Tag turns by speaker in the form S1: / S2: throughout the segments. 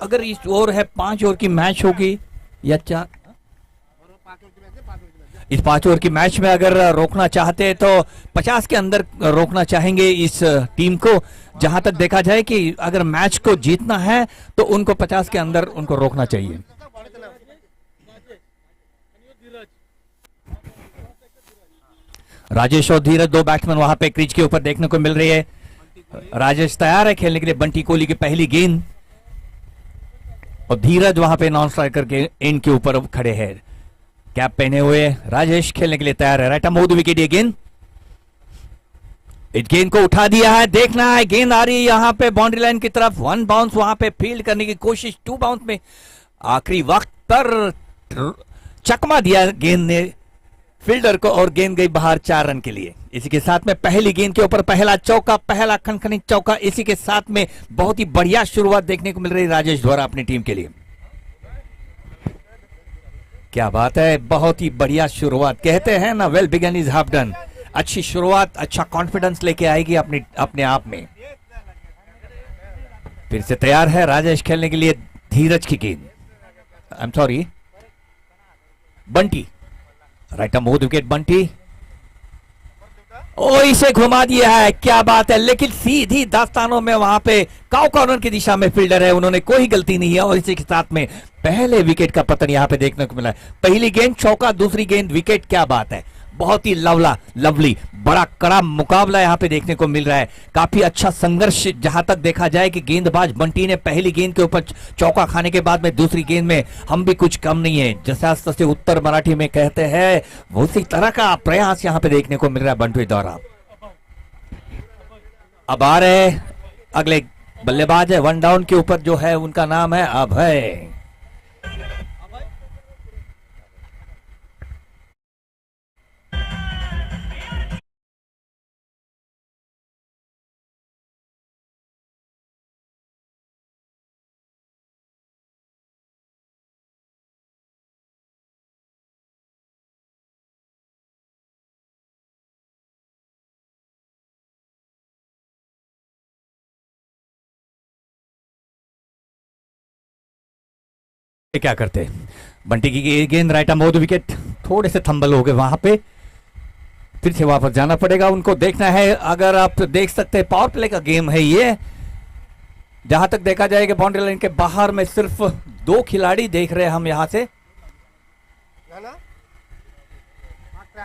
S1: अगर इस ओवर है 5 ओवर की मैच होगी या 4, इस 5 ओवर की मैच में अगर रोकना चाहते हैं तो 50 के अंदर रोकना चाहेंगे इस टीम को। जहां तक देखा जाए कि अगर मैच को जीतना है तो उनको 50 के अंदर उनको रोकना चाहिए। राजेश और धीरज दो बैट्समैन वहां पे क्रीज के ऊपर देखने को मिल रही है। राजेश तैयार है खेलने के लिए बंटी कोहली की पहली गेंद, और धीरज वहां पे नॉन स्ट्राइकर के एंड के ऊपर खड़े हैं। कैप पहने हुए राजेश खेलने के लिए तैयार है। राइट आर्म विकेट, ये गेंद, इस गेंद को उठा दिया है। देखना है गेंद आ रही है यहां पे बाउंड्री लाइन की तरफ। 1 बाउंस वहां पे फील्ड करने की कोशिश, 2 बाउंस में आखिरी वक्त पर चकमा दिया गेंद ने फील्डर को और गेंद गई बाहर 4 रन के लिए। इसी के साथ में पहली गेंद के ऊपर पहला चौका, पहला खनखनी चौका। इसी के साथ में बहुत ही बढ़िया शुरुआत देखने को मिल रही है राजेश द्वारा अपनी टीम के लिए। क्या बात है, बहुत ही बढ़िया शुरुआत। कहते हैं ना, well begun is half done. अच्छी शुरुआत, अच्छा कॉन्फिडेंस लेके आएगी अपने आप में। फिर से तैयार है राजेश खेलने के लिए। धीरज की गेंद, I am sorry, Bunty, right arm wicket Bunty, ओ इसे घुमा दिया है। क्या बात है, लेकिन सीधी दास्तानों में वहां पे काउ कॉर्नर की दिशा में फील्डर है, उन्होंने कोई गलती नहीं है। और इसी के साथ में पहले विकेट का पतन यहां पे देखने को मिला है। पहली गेंद चौका, दूसरी गेंद विकेट। क्या बात है, बहुत ही लवली बड़ा कड़ा मुकाबला यहां पे देखने को मिल रहा है। काफी अच्छा संघर्ष, जहां तक देखा जाए कि गेंदबाज बंटी ने पहली गेंद के ऊपर चौका खाने के बाद में दूसरी गेंद में हम भी कुछ कम नहीं है, जैसा से उत्तर मराठी में कहते हैं, उसी तरह का प्रयास यहां पे देखने को मिल रहा है बंटी द्वारा। अब आ रहे अगले बल्लेबाज है 1 डाउन के ऊपर, जो है उनका नाम है अभय। क्या करते बंटी की गेंद, राइट आर्म विकेट। थोड़े से थंबल हो गए वहां पे, फिर से वापस जाना पड़ेगा उनको। देखना है, अगर आप देख सकते हैं पावर प्ले का गेम है ये। जहां तक देखा जाए कि बाउंड्री लाइन के बाहर में सिर्फ 2 खिलाड़ी देख रहे हैं हम यहां से।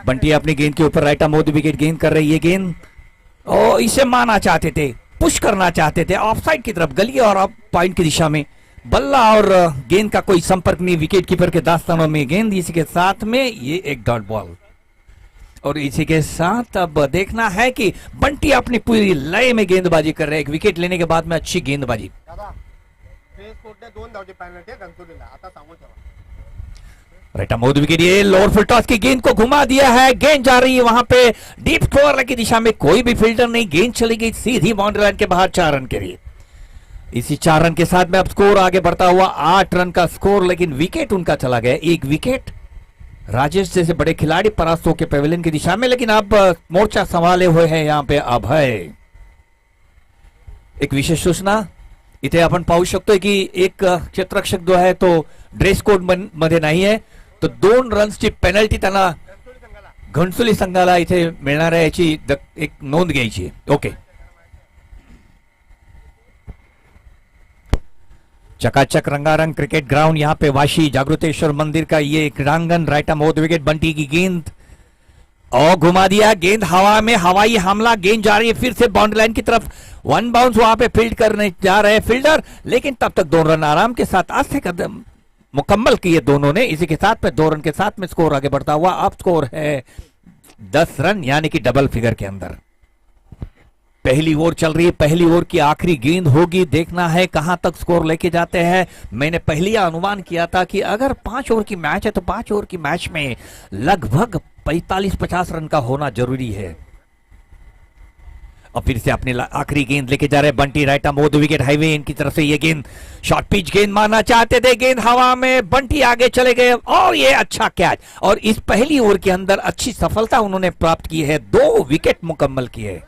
S1: बंटी अपनी गेंद के ऊपर राइट आर्म विकेट गेंद कर रही है। गेंद और इसे मारना चाहते थे, पुश करना चाहते थे ऑफसाइड की तरफ, गली और ऑफ पॉइंट की दिशा में। बल्ला और गेंद का कोई संपर्क नहीं विकेट कीपर के दास्तानों में गेंद। इसी के साथ में ये एक डॉट बॉल, और इसी के साथ अब देखना है कि बंटी अपनी पूरी लय में गेंदबाजी कर रहे हैं। एक विकेट लेने के बाद में अच्छी गेंदबाजी। राइट आर्म विकेट, ये लोअर फुल टॉस की गेंद को घुमा दिया है। गेंद जा रही है वहां पे डीप स्कोर की दिशा में, कोई भी फील्डर नहीं, गेंद चली गई सीधी बाउंड्री लाइन के बाहर 4 रन के लिए। इसी 4 रन के साथ में अब स्कोर आगे बढ़ता हुआ 8 रन का स्कोर, लेकिन विकेट उनका चला गया। एक विकेट, राजेश जैसे बड़े खिलाड़ी परास्त होकर पेविलियन की दिशा में, लेकिन अब मोर्चा संभाले हुए हैं यहां पे अभय। एक विशेष सूचना इथे आपण पाहू शकतोय की एक क्षेत्ररक्षक जो आहे तो ड्रेस कोड मध्ये नाही आहे, तो 2 रन्सची पेनल्टी त्यांना घणसोली संघाला इथे मिळणार आहे याची एक नोंद घ्यायची आहे। ओके, चकाचक रंगारंग क्रिकेट ग्राउंड, यहाँ पे वाशी जागृतेश्वर मंदिर का ये क्रीड़ांगन। राइट आर्म विकेट बंटी की गेंद और घुमा दिया। गेंद हवा में, हवाई हमला, गेंद जा रही है फिर से बाउंड्री लाइन की तरफ। 1 बाउंस वहां पे फील्ड करने जा रहे हैं फील्डर, लेकिन तब तक 2 रन आराम के साथ आस्थे कदम मुकम्मल किए दोनों ने। इसी के साथ में 2 रन के साथ में स्कोर आगे बढ़ता हुआ अब स्कोर है 10 रन, यानी कि डबल फिगर के अंदर। पहली ओवर चल रही है, पहली ओवर की आखिरी गेंद होगी। देखना है कहां तक स्कोर लेके जाते हैं। मैंने पहले अनुमान किया था कि अगर 5 ओवर की मैच है तो 5 ओवर की मैच में लगभग 45-50 रन का होना जरूरी है। और फिर से अपनी आखिरी गेंद लेके जा रहे Bunty. Right arm wicket, highway इनकी तरफ से ये गेंद, शॉर्ट पिच गेंद मारना चाहते थे, गेंद हवा में, बंटी आगे चले गए और ये अच्छा कैच। और इस पहली ओवर के अंदर अच्छी सफलता उन्होंने प्राप्त की है, 2 विकेट मुकम्मल किए।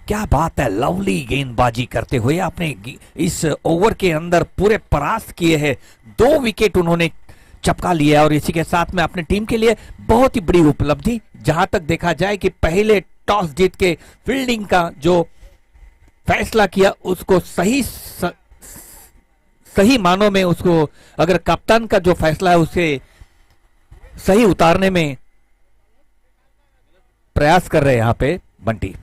S1: क्या बात है, लवली गेंदबाजी करते हुए आपने इस ओवर के अंदर पूरे परास्त किए हैं। 2 विकेट उन्होंने चपका लिया और इसी के साथ में अपने टीम के लिए बहुत ही बड़ी उपलब्धि। जहां तक देखा जाए कि पहले टॉस जीत के फील्डिंग का जो फैसला किया उसको सही मानों में उसको अगर कप्तान का जो फैसला है उसे सही उतारने में प्रयास कर रहे हैं यहां पे बंटी।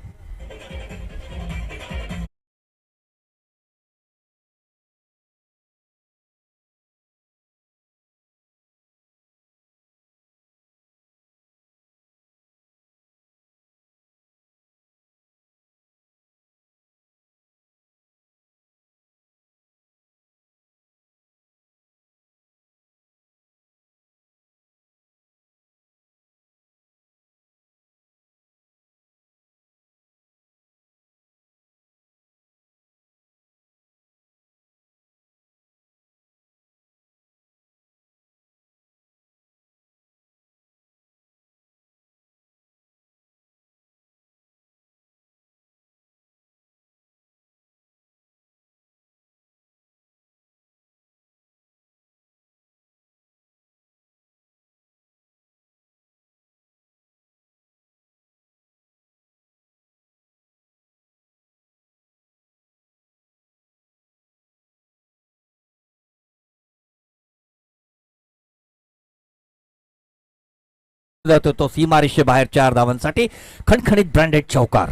S1: जातो तो सीमारेषे बाहेर 4 धावांसाठी खणखणीत ब्रँडेड चौकार।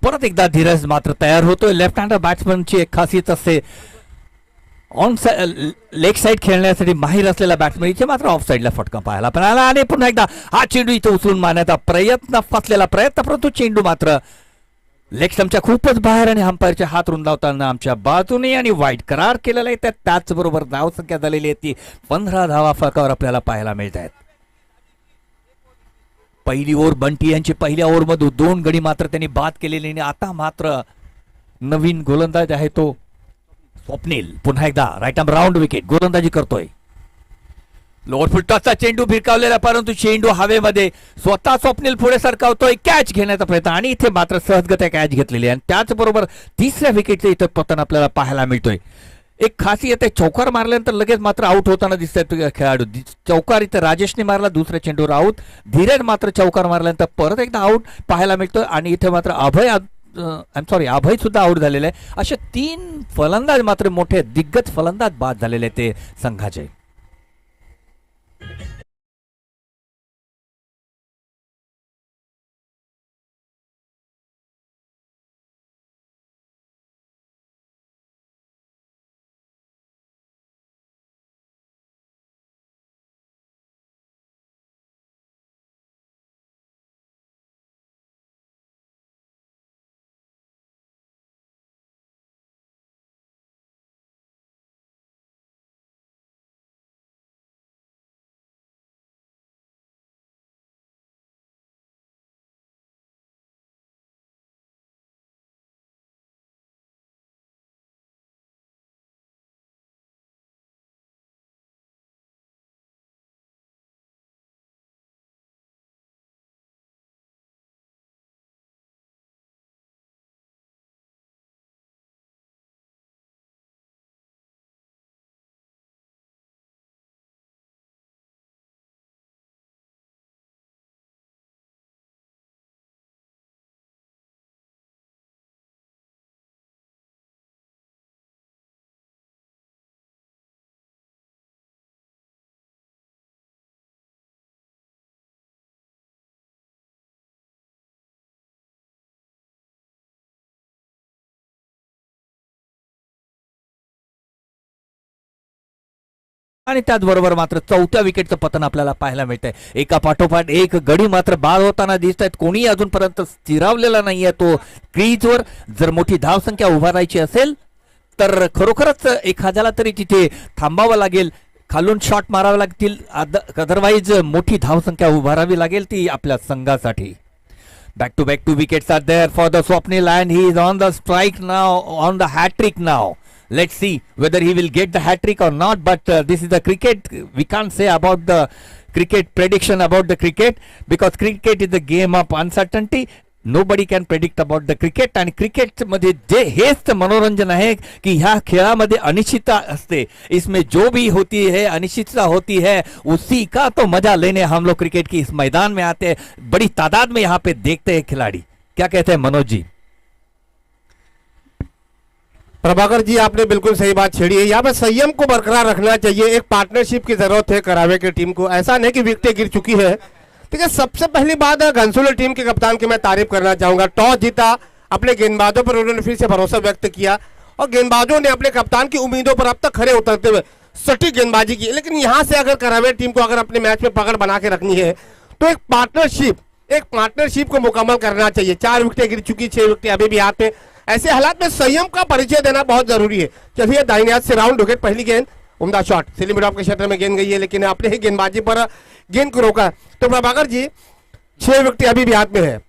S1: परत एकदा धीरज मात्र तयार होतोय। लेफ्ट हँडर बॅट्समनची एक खासियत असते, ऑन लेग साइड खेळण्यासाठी माहीर असलेला बॅट्समन इथे मात्र ऑफ साइडला फटका पाहायला पण आला आणि पुन्हा एकदा हा चेंडू इथे उचलून मारण्याचा प्रयत्न, फसलेला प्रयत्न, परंतु चेंडू मात्र लेग स्टंपच्या खूपच बाहेर आणि अंपायरचे हात रुंदावताना आमच्या बाजूने आणि वाईट करार केलेला आहे। त्याचबरोबर धाव संख्या झालेली आहे ती 15 धावा फरकावर आपल्याला पाहायला मिळत आहेत। पहिली ओव्हर बंटी यांची पहिल्या ओव्हरमधून 2 गडी मात्र त्यांनी बाद केलेले आणि आता मात्र नवीन गोलंदाज आहे तो स्वप्नील। पुन्हा एकदा राईट आर्म राऊंड विकेट गोलंदाजी करतोय। लोअर फुलटॉसचा चेंडू भिरकावलेला परंतु चेंडू हवेमध्ये स्वतः स्वप्नील पुढे सरकावतोय, कॅच घेण्याचा प्रयत्न आणि इथे मात्र सहजगत्या कॅच घेतलेली आहे आणि त्याचबरोबर तिसऱ्या विकेटचे इथं पतन आपल्याला पाहायला मिळतोय। एक खासियत आहे, चौकार मारल्यानंतर लगेच मात्र आउट होताना दिसतात खेळाडू। चौकार इथे राजेशने मारला, दुसऱ्या चेंडूवर आउट। धीरज मात्र चौकार मारल्यानंतर परत एकदा आउट पाहायला मिळतोय आणि इथे मात्र अभय सुद्धा आउट झालेले आहे। असे 3 फलंदाज मात्र मोठे दिग्गज फलंदाज बाद झालेले ते संघाचे। आणि त्याचबरोबर मात्र 4थ्या विकेटचं पतन आपल्याला पाहायला मिळतंय। एका पाठोपाठ एक गडी मात्र बाद होताना दिसत आहेत। कोणी अजूनपर्यंत स्थिरावलेला नाहीये तो क्रीजवर। जर मोठी धावसंख्या उभारायची असेल तर खरोखरच एखाद्याला तरी तिथे थांबावं लागेल, खालून शॉट मारावे लागतील, अदरवाईज मोठी धावसंख्या उभारावी लागेल ती आपल्या संघासाठी। Back to back 2 wickets are there for the Swapnil and he is on the strike now, on the hat trick now. Let's see whether he will get the hat trick or not, but this is the cricket. We can't say about the cricket prediction about the cricket, because cricket is a game of uncertainty. Nobody can predict about the cricket. आणि cricket मध्ये जे हेच मनोरंजन आहे की ह्या खेळामध्ये अनिश्चितता असते, इसमें जो भी होती है अनिश्चितता होती है, उसी का तो मजा लेने हम लोग क्रिकेट की इस मैदान में आते हैं, बड़ी तादाद में यहाँ पे देखते हैं खिलाड़ी। क्या कहते हैं मनोज जी?
S2: प्रभाकर जी, आपने बिल्कुल सही बात छेड़ी है। यहाँ पे संयम को बरकरार रखना चाहिए, एक पार्टनरशिप की जरूरत है करावे की टीम को। ऐसा नहीं कि विकेटें गिर चुकी है। ठीक है, सबसे पहली बात है घनसोली टीम के कप्तान की मैं तारीफ करना चाहूंगा। टॉस जीता, अपने गेंदबाजों पर उन्होंने फिर से भरोसा व्यक्त किया और गेंदबाजों ने अपने कप्तान की उम्मीदों पर अब तक खरे उतरते हुए सटीक गेंदबाजी की। लेकिन यहां से अगर करावे टीम को अगर अपने मैच में पकड़ बना के रखनी है तो एक पार्टनरशिप को मुकम्मल करना चाहिए। 4 विकेटें गिर चुकी, 6 विकेटें अभी भी हाथ में। ऐसे हालात में संयम का परिचय देना बहुत जरूरी है। चलिए दाहिने हाथ से राउंड विकेट, पहली गेंद, उम्दा शॉट, स्लिप मिड ऑफ के क्षेत्र में गेंद गई है, लेकिन अपने ही गेंदबाजी पर गेंद को रोका। तो प्रभाकर जी, 6 विकेट अभी भी हाथ में है।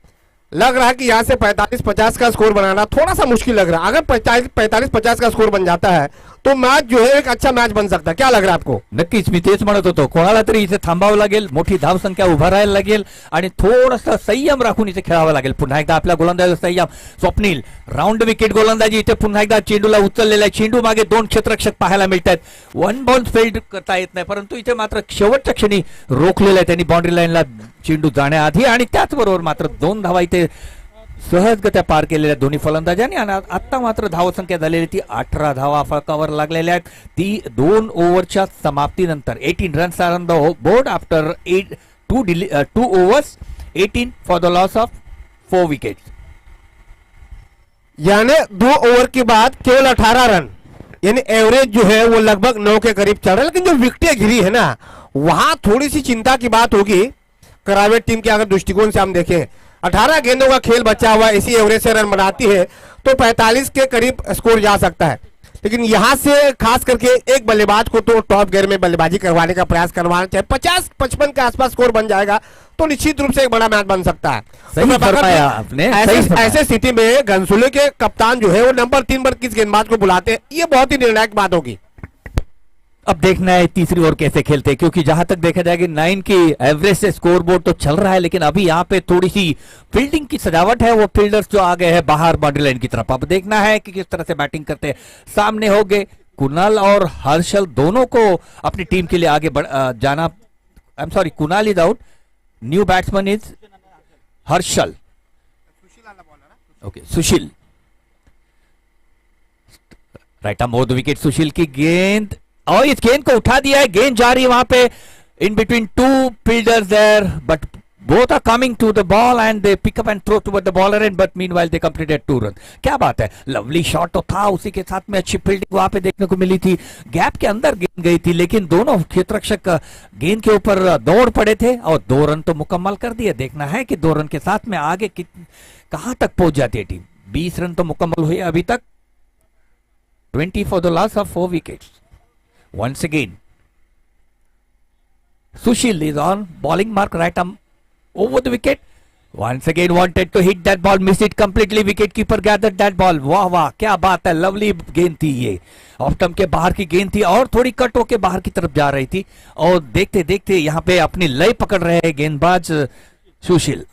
S2: लग रहा है कि यहां से 45-50 का स्कोर बनाना थोड़ा सा मुश्किल लग रहा है। अगर 45-50 का स्कोर बन जाता है तो मैच जो है एक अच्छा मैच बन सकता है। क्या लग रहा है आपको?
S1: नक्कीच मी तेच म्हणत होतो, कोणाला तरी इथे थांबावं लागेल, मोठी धावसंख्या उभा राहायला लागेल आणि थोडंसं संयम राखून इथे खेळावं लागेल। पुन्हा एकदा आपल्या गोलंदाज संयम, स्वप्नील राऊंड विकेट गोलंदाजी, इथे पुन्हा एकदा चेंडूला उचललेला आहे, चेंडू मागे 2 क्षेत्ररक्षक पाहायला मिळतात। 1 बाउंस फील्ड करता येत नाही, परंतु इथे मात्र शेवटच्या क्षणी रोखलेलं आहे त्यांनी बाउंड्री लाईनला चेंडू जाण्याआधी, आणि त्याचबरोबर मात्र 2 धावा इथे सहजगत्या पार केलेल्या दोन्ही फलंदाजांनी। आणि आता मात्र धावसंख्या झालेली ती 18 धावा फलकावर लागलेल्या आहेत, ती 2 ओव्हरच्या समाप्तीनंतर। 18 runs are on the board after 2 overs, 18 for the loss of 4 wickets.
S2: यानी 2 ओवर के बाद केवल 18 रन, यानी एवरेज जो है वो लगभग 9 के करीब चल रहा है। लेकिन जो विकेटें गिरी है ना, वहां थोड़ी सी चिंता की बात होगी करावे टीम के अगर दृष्टिकोण से हम देखें। 18 गेंदों का खेल बचा हुआ, इसी एवरेज से रन बनाती है तो 45 के करीब स्कोर जा सकता है। लेकिन यहां से खास करके एक बल्लेबाज को तो टॉप गियर में बल्लेबाजी करवाने का प्रयास करवाना चाहिए। 50-55 के आसपास स्कोर बन जाएगा तो निश्चित रूप से एक बड़ा मैच बन सकता है।
S1: सही फरमाया आपने।
S2: ऐसे स्थिति में घनसोली के कप्तान जो है वो नंबर 3 पर किस गेंदबाज को बुलाते हैं, ये बहुत ही निर्णायक बात होगी।
S1: अब देखना है तीसरी ओवर कैसे खेलते हैं, क्योंकि जहां तक देखा जाएगा 9 की एवरेज से स्कोर बोर्ड तो चल रहा है, लेकिन अभी यहाँ पे थोड़ी सी फील्डिंग की सजावट है, वो फील्डर्स जो आ गए हैं बाहर बाउंड्री लाइन की तरफ। अब देखना है कि किस तरह से बैटिंग करते हैं। सामने हो गए कुणाल और हर्षल, दोनों को अपनी टीम के लिए आगे जाना। I am sorry, Kunal is out, new batsman is Harshal. Okay, Sushil right arm over the wicket. Sushil की गेंद और इस गेंद को उठा दिया है, गेंद जा रही है वहां पे in between 2 fielders there, but both are coming to the ball and they pick up and throw toward the bowler end, but meanwhile they completed 2 runs। क्या बात है, लवली शॉट तो था, उसी के साथ में अच्छी फील्डिंग वहां पे देखने को मिली थी। गैप के अंदर गेंद गई थी, लेकिन दोनों क्षेत्ररक्षक गेंद के ऊपर दौड़ पड़े थे और 2 रन तो मुकम्मल कर दिए। देखना है कि 2 रन के साथ में आगे कहां तक पहुंच जाती है टीम। 20 रन तो मुकम्मल हुए अभी तक, 20 for the loss of 4 wickets. Once again, Sushil is on bowling mark, right arm over the wicket. Once again wanted to hit that ball, missed it completely. Wicket keeper gathered that ball. वाह वाह, क्या बात है, lovely गेंद थी ये, off stump के बाहर की गेंद थी और थोड़ी कट होके बाहर की तरफ जा रही थी। और देखते देखते यहाँ पे अपनी लय पकड़ रहे हैं गेंदबाज Sushil.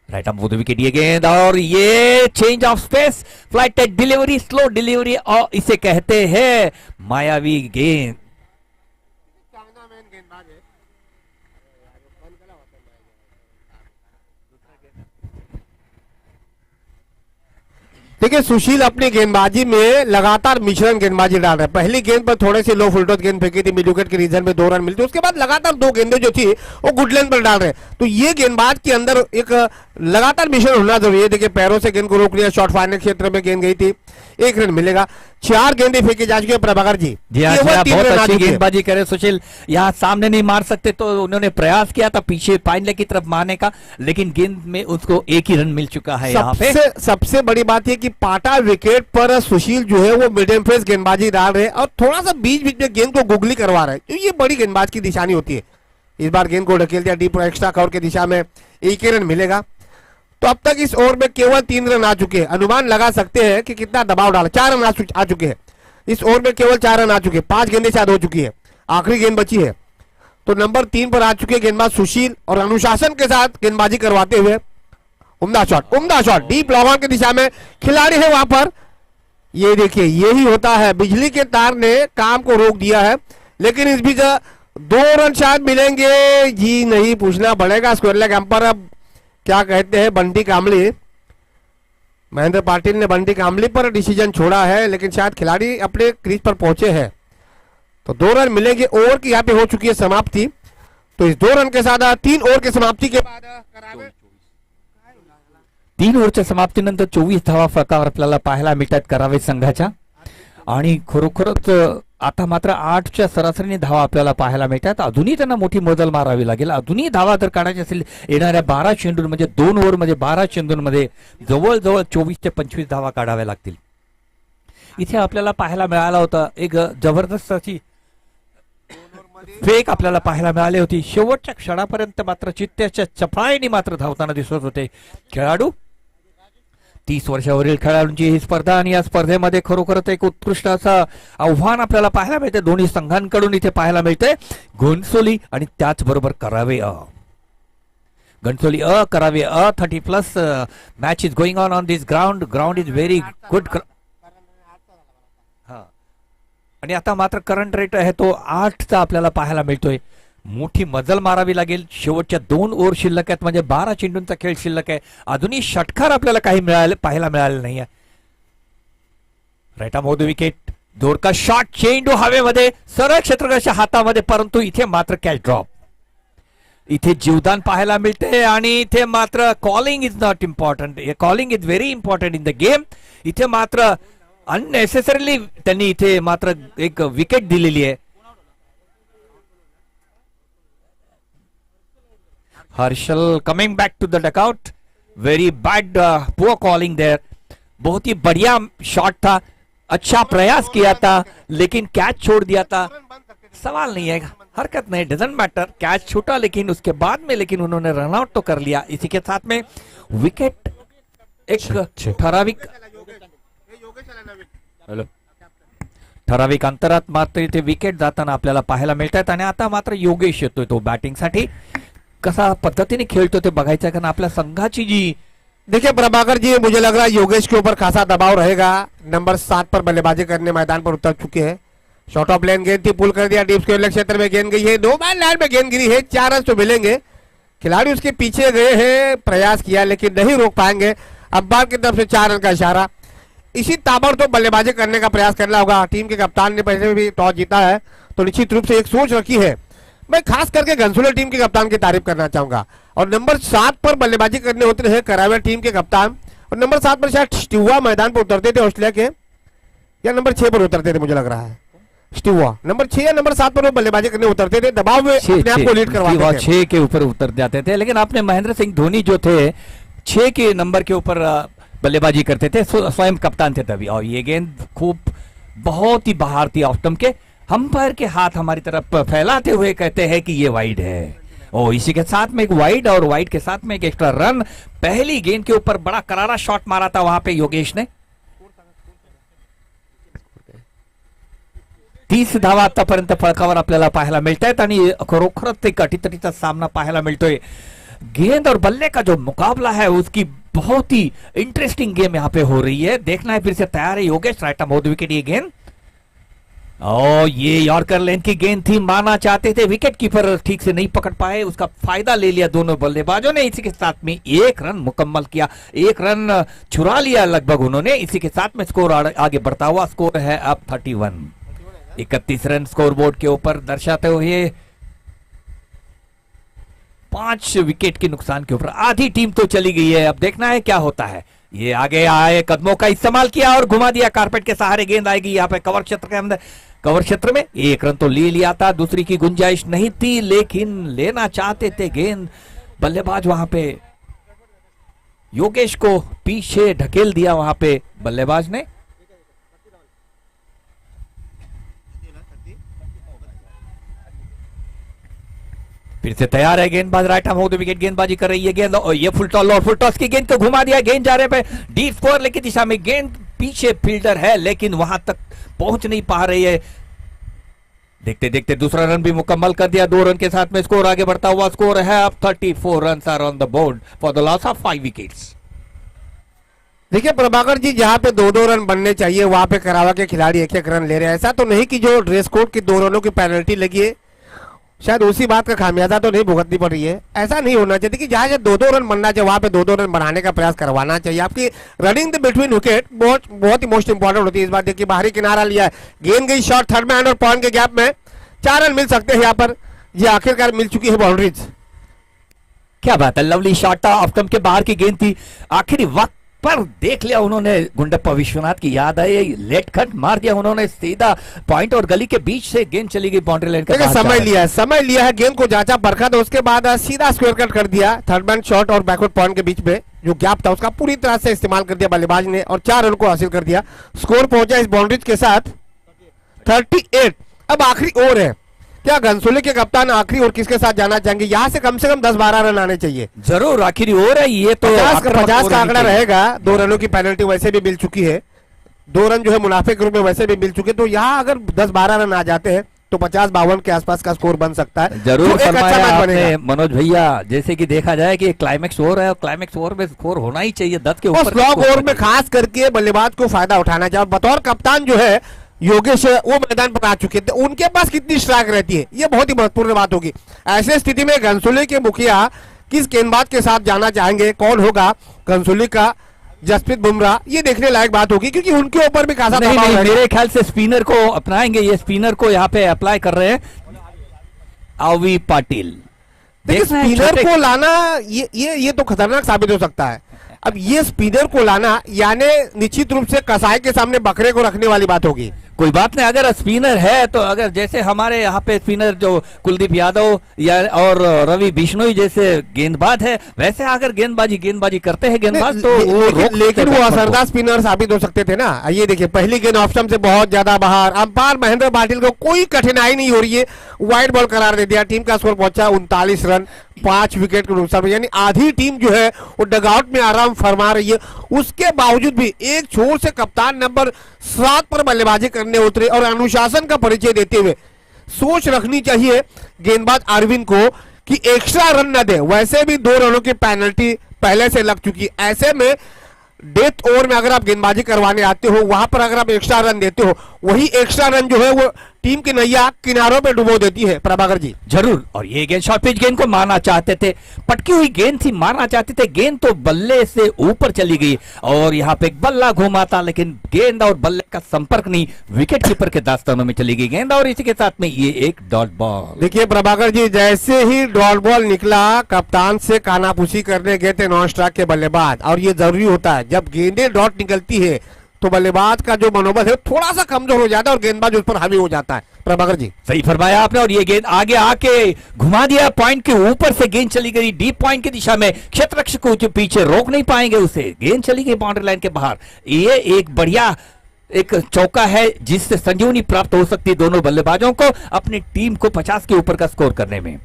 S1: Right arm over the wicket ये गेंद, और ये change of pace, flighted delivery, slow delivery, और इसे कहते हैं मायावी गेंद।
S2: देखिए, सुशील अपनी गेंदबाजी में लगातार मिश्रण गेंदबाजी डाल रहे हैं। पहली गेंद पर थोड़े से लो फुलटॉस गेंद फेंकी थी, मिड विकेट के रीजन में 2 रन मिलते, उसके बाद लगातार 2 गेंदें जो थी वो गुड लेंथ पर डाल रहे हैं। तो ये गेंदबाज के अंदर एक लगातार मिश्रण होना जरूरी है। देखिए, पैरों से गेंद को रोक लिया, शॉर्ट फाइनल क्षेत्र में गेंद गई थी, 1 रन मिलेगा। 4 गेंदें फेंकी जा चुकी है प्रभाकर जी।
S1: जी हाँ, बहुत अच्छी गेंदबाजी करे सुशील। यहाँ सामने नहीं मार सकते तो उन्होंने प्रयास किया था पीछे फाइनल की तरफ मारने का, लेकिन गेंद में उसको 1 ही रन मिल चुका है। यहाँ पे
S2: सबसे बड़ी बात यह कि पाटा विकेट पर सुशील जो है वो मिडियम पेस गेंदबाजी डाल रहे हैं और थोड़ा सा बीच बीच में गेंद को गुगली करवा रहे हैं, तो ये बड़ी गेंदबाज की निशानी होती है। इस बार गेंद को ढकेल दिया डीप एक्स्ट्रा कवर की दिशा में, 1 रन मिलेगा। तो अब तक इस ओवर में केवल 3 रन आ चुके हैं। अनुमान लगा सकते हैं कि कितना दबाव डाला। 4 रन आ चुके हैं इस ओवर में, केवल 4 रन आ चुके हैं। 5 गेंदें शायद हो चुकी है, आखिरी गेंद बची है। तो नंबर 3 पर आ चुके गेंदबाज सुशील और अनुशासन के साथ गेंदबाजी करवाते हुए उम्दा शॉट डीप लॉग ऑन की दिशा में खिलाड़ी है वहां पर। ये देखिए, यही होता है, बिजली के तार ने काम को रोक दिया है। लेकिन इस बीच 2 रन शायद मिलेंगे जी नहीं, पूछना पड़ेगा स्क्वायर लेग अंपायर अब क्या कहते हैं। बंटी कामली, महेंद्र पाटिल ने बंटी कामली पर डिसीजन छोड़ा है, लेकिन शायद खिलाड़ी अपने क्रीज पर पहुंचे हैं। तो 2 रन मिलेंगे। ओवर की यहाँ पे हो चुकी है समाप्ति। तो इस 2 रन के साथ 3 ओवर की समाप्ति के बाद
S1: 3 ओव्हरच्या समाप्तीनंतर 24 धावा फरकावर आपल्याला पाहायला मिळतात करावे संघाच्या. आणि खरोखरच आता मात्र 8च्या सरासरीने धावा आपल्याला पाहायला मिळतात. अजूनही त्यांना मोठी मजल मारावी लागेल. अजूनही धावा जर काढायची असेल येणाऱ्या 12 चेंडूंमध्ये, 2 ओव्हरमध्ये 12 चेंडूंमध्ये जवळजवळ 24 ते 25 धावा काढाव्या लागतील. इथे आपल्याला पाहायला मिळाला होता एक जबरदस्त अशी फेक आपल्याला पाहायला मिळाली होती. शेवटच्या क्षणापर्यंत मात्र चित्त्याच्या चपळाईने मात्र धावताना दिसत होते खेळाडू. 30 वर्षावरील खेळाडूंची ही स्पर्धा आणि या स्पर्धेमध्ये खरोखरच एक उत्कृष्ट असं आव्हान आपल्याला पाहायला मिळते. दोन्ही संघांकडून इथे पाहायला मिळते. घोणसोली आणि त्याचबरोबर करावे घनसोली करावे 30+ match is going on this ground is very good. आणि आता मात्र करंट रेट आहे तो 8चा आपल्याला पाहायला मिळतोय. मोठी मजल मारावी लागेल. शेवटच्या 2 ओव्हर शिल्लक आहेत, म्हणजे 12 चेंडूंचा खेळ शिल्लक आहे. अजूनही षटकार आपल्याला काही पाहायला मिळाले नाही. Right arm off the wicket, धोरका शॉट, चेंडू हवेमध्ये सरळ क्षेत्ररक्षकाच्या हातामध्ये, परंतु इथे मात्र कॅच ड्रॉप. इथे जीवदान पाहायला मिळते आणि इथे मात्र calling is not important. Calling is very important in the game. इथे मात्र अननेसेसरीली त्यांनी इथे मात्र एक विकेट दिलेली आहे. Harshal coming back to the dugout. Very bad poor calling there. बहुत ही बढ़िया शॉट था, अच्छा प्रयास किया था, लेकिन कैच छोड़ दिया था. सवाल नहीं है, हरकत नहीं, डजंट मैटर. कैच छूटा लेकिन उसके बाद में लेकिन उन्होंने रन आउट तो कर लिया. इसी के साथ में विकेट एक ठराविक अंतरात मात्र इथे विकेट जाताना आपल्याला पाहायला मिळतात. आणि आता मात्र योगेश येतोय तो बॅटिंगसाठी. कसा पद्धतीने खेळतो ते बघायचं, कारण आपल्या संघाची जी
S2: देखिए प्रभाकर जी, मुझे लग रहा है योगेश के ऊपर खासा दबाव रहेगा. नंबर 7 पर बल्लेबाजी करने मैदान पर उतर चुके हैं. शॉर्ट ऑफ लेन गेंद थी, पुल कर दिया, डीप स्क्वायर लेग क्षेत्र में गेंद गई है, 2 मैन लाइन में गेंद गिरी है. 4 रन तो मिलेंगे. खिलाड़ी उसके पीछे गए हैं, प्रयास किया लेकिन नहीं रोक पाएंगे. अंपायर की तरफ से 4 रन का इशारा. इसी ताबड़तोड़ बल्लेबाजी करने का प्रयास करना होगा. टीम के कप्तान ने पहले भी टॉस जीता है, तो निश्चित रूप से एक सोच रखी है. मैं खास करके घनसोली टीम के कप्तान की तारीफ करना चाहूंगा. और नंबर 7 पर बल्लेबाजी करने उतरे हैं करावे टीम के कप्तान. और नंबर 7 पर शायद स्टीवा मैदान पर उतरते थे ऑस्ट्रेलिया के, या नंबर 6 पर उतरते थे, मुझे लग रहा है स्टीवा नंबर 6 या नंबर 7 पर वो बल्लेबाजी करने उतरते थे. दबाव में अपने आप को लीड करवाते थे,
S1: 6 के ऊपर उतर जाते थे. लेकिन आपने महेंद्र सिंह धोनी जो थे 6 के नंबर के ऊपर बल्लेबाजी करते थे, स्वयं कप्तान थे तभी. और ये गेंद खूब बहुत ही बाहर थी ऑफ स्टंप के. अंपायर के हाथ हमारी तरफ फैलाते हुए कहते हैं कि ये वाइड है. और इसी के साथ में एक वाइड, और वाइड के साथ में एक एक्स्ट्रा रन. पहली गेंद के ऊपर बड़ा करारा शॉट मारा था वहां पे योगेश ने. 30 धावा आतापर्यंत फळकावर आपल्याला पाहायला मिळत आहेत. आणि खरोखरच एक अटीतटीचा सामना पाहायला मिळतोय. गेंद और बल्ले का जो मुकाबला है उसकी बहुत ही इंटरेस्टिंग गेम यहाँ पे हो रही है. देखना है फिर से तैयार है Yogesh. Right arm off the wicket ये गेंद, और ये यॉर्कर लेंथ की गेंद थी. मारना चाहते थे, विकेट कीपर ठीक से नहीं पकड़ पाए, उसका फायदा ले लिया दोनों बल्लेबाजों ने. इसी के साथ में 1 रन मुकम्मल किया, 1 रन चुरा लिया लगभग उन्होंने. इसी के साथ में स्कोर आगे बढ़ता हुआ स्कोर है अब 31. 31 रन स्कोर बोर्ड के ऊपर दर्शाते हुए 5 विकेट के नुकसान के ऊपर आधी टीम तो चली गई है. अब देखना है क्या होता है. ये आगे आए, कदमों का इस्तेमाल किया और घुमा दिया. कारपेट के सहारे गेंद आएगी यहाँ पे कवर क्षेत्र के अंदर. कवर क्षेत्र में 1 रन तो ले लिया था, दूसरी की गुंजाइश नहीं थी, लेकिन लेना चाहते थे गेंद. बल्लेबाज वहां पे योगेश को पीछे ढकेल दिया वहां पे बल्लेबाज ने. फिर से तैयार है गेंदबाज, right arm off the wicket गेंदबाजी कर रही है गेंद, और ये फुल टॉस और फुल टॉस की गेंद को घुमा दिया, गेंद जा रहे पे डीप स्कोर की दिशा में, गेंद पीछे फील्डर है लेकिन वहां तक पहुंच नहीं पा रही है। देखते देखते दूसरा रन भी मुकम्मल कर दिया, 2 रन के साथ में स्कोर आगे बढ़ता हुआ, स्कोर है अब 34 run are on the board for the loss of 5 wickets.
S2: देखिए प्रभाकर जी, जहां पे 2-2 रन बनने चाहिए वहां पे करावा के खिलाड़ी 1-1 रन ले रहे हैं। ऐसा तो नहीं कि जो ड्रेस कोड की 2 रनों की पेनल्टी लगी है शायद उसी बात का खामियाजा तो नहीं भुगतनी पड़ रही है। ऐसा नहीं होना चाहिए कि जहां 2-2 रन बनना चाहिए वहां पे 2-2 रन बनाने का प्रयास करवाना चाहिए। आपकी रनिंग द बिटवीन विकेट बहुत ही मोस्ट इंपॉर्टेंट होती है। इस बार देखिए बाहरी किनारा लिया है, गेंद गई शॉर्ट थर्ड मैन और पॉइंट के गैप में 4 रन मिल सकते हैं यहाँ पर। ये आखिरकार मिल चुकी है बाउंड्रीज।
S1: क्या बात है, लवली शॉट था, ऑफ स्टंप के बाहर की गेंद थी, आखिरी वक्त पर देख लिया उन्होंने, गुंडप्पा विश्वनाथ की याद आई, लेट कट मार दिया उन्होंने, सीधा पॉइंट और गली के बीच से गेंद चली गई बाउंड्री लाइन के बाहर।
S2: समय लिया है, गेंद को जांचा परखा तो उसके बाद सीधा स्क्वायर कट कर दिया, थर्ड मैन शॉट और बैकवर्ड पॉइंट के बीच में जो गैप था उसका पूरी तरह से इस्तेमाल कर दिया बल्लेबाज ने और 4 रन को हासिल कर दिया। स्कोर पहुंचा इस बाउंड्रीज के साथ 38। अब आखिरी ओवर है, क्या घनसोली के कप्तान आखिरी ओवर किसके साथ जाना चाहेंगे? यहाँ से कम 10-12 रन आने चाहिए।
S1: जरूर आखिरी ओवर है ये तो,
S2: 50 का आंकड़ा रहेगा। 2 रनों की पेनल्टी वैसे भी मिल चुकी है, 2 रन जो है मुनाफे के रूप में वैसे भी मिल चुके, तो यहाँ अगर 10-12 रन आ जाते हैं तो 50-52 के आसपास का स्कोर बन सकता है।
S1: जरूर फरमाया आपने मनोज भैया, जैसे कि देखा जाए कि क्लाइमेक्स ओवर है और क्लाइमेक्स ओवर में स्कोर होना ही चाहिए 10 के ऊपर।
S2: स्लॉग ओवर में खास करके बल्लेबाज को फायदा उठाना चाहिए। बतौर कप्तान जो है योगेश वो मैदान पर आ चुके थे, उनके पास कितनी स्ट्राइक रहती है ये बहुत ही महत्वपूर्ण बात होगी। ऐसे स्थिति में घनसोली के मुखिया किस गेंदबाज के साथ जाना चाहेंगे, कौन होगा घनसोली का जसप्रीत बुमराह, ये देखने लायक बात होगी क्योंकि उनके ऊपर भी खासा दबाव है।
S1: मेरे ख्याल से स्पिनर को अपनाएंगे, ये स्पिनर को यहाँ पे अप्लाई कर रहे हैं अवी पाटिल।
S2: देखिए स्पिनर को लाना ये तो खतरनाक साबित हो सकता है। अब ये स्पिनर को लाना यानी निश्चित रूप से कसाई के सामने बकरे को रखने वाली बात होगी।
S1: कोई बात नहीं, अगर स्पिनर है तो, अगर जैसे हमारे यहाँ पे स्पिनर जो कुलदीप यादव या और रवि बिश्नोई जैसे गेंदबाज है, वैसे अगर गेंदबाजी करते हैं गेंदबाज तो
S2: लेकिन वो असरदार स्पिनर साबित हो सकते थे ना। ये देखिए पहली गेंद ऑफ स्टंप से बहुत ज्यादा बाहर, अंपायर महेंद्र पाटिल को कोई कठिनाई नहीं हो रही है, वाइड बॉल करार दे दिया। टीम का स्कोर पहुंचा 39 रन 5 विकेट के नुकसान, यानी आधी टीम जो है वो डगआउट में आराम फरमा रही है। उसके बावजूद भी एक छोर से कप्तान नंबर 7 पर बल्लेबाजी करने उतरे और अनुशासन का परिचय देते हुए सोच रखनी चाहिए गेंदबाज अरविंद को कि एक्स्ट्रा रन न दे। वैसे भी 2 रनों की पेनल्टी पहले से लग चुकी, ऐसे में डेथ ओवर में अगर आप गेंदबाजी करवाने आते हो वहां पर अगर आप एक्स्ट्रा रन देते हो, वही एक्स्ट्रा रन जो है वो टीम की नैया किनारों पे डुबो देती है। प्रभाकर जी
S1: जरूर, और ये गेंद शॉर्ट पिच गेंद को मारना चाहते थे, पटकी हुई गेंद थी, मारना चाहते थे, गेंद तो बल्ले से ऊपर चली गई और यहाँ पे एक बल्ला घूमा था लेकिन गेंद और बल्ले का संपर्क नहीं, विकेट कीपर के दास्तानों में चली गई गेंद और इसी के साथ में ये एक डॉट बॉल।
S2: देखिए प्रभाकर जी, जैसे ही डॉट बॉल निकला कप्तान से कानाफूसी करने गए थे नॉन स्ट्राइक के बल्लेबाज, और ये जरूरी होता है जब गेंदें डॉट निकलती है तो बल्लेबाज का जो मनोबल है थोड़ा सा कमजोर हो जाता है और गेंदबाज उस पर हावी हो जाता है। प्रभाकर जी
S1: सही फरमाया आपने, और ये गेंद आगे आके घुमा दिया, पॉइंट के ऊपर से गेंद चली गई डीप पॉइंट की दिशा में, क्षेत्ररक्षक को पीछे रोक नहीं पाएंगे उसे, गेंद चली गई बाउंड्री लाइन के बाहर। ये एक बढ़िया एक चौका है जिससे संजीवनी प्राप्त हो सकती है दोनों बल्लेबाजों को अपनी टीम को 50 के ऊपर का स्कोर करने में।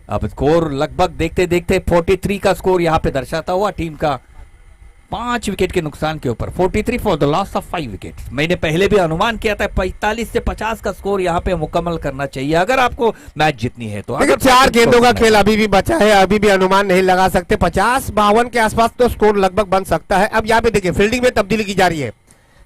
S1: अब स्कोर लगभग देखते देखते 43 का स्कोर यहाँ पे दर्शाता हुआ टीम का 5 विकेट के नुकसान के ऊपर, 43 for the loss of 5 wicket. मैंने पहले भी अनुमान किया था 45 से 50 का स्कोर यहाँ पे मुकम्मल करना चाहिए अगर आपको मैच जीतनी है तो।
S2: अगर 4 गेंदों का खेल अभी भी बचा है, अभी भी अनुमान नहीं लगा सकते, 50-52 के आसपास तो स्कोर लगभग बन सकता है। अब यहाँ पे देखिए फील्डिंग में तब्दीली की जा रही है,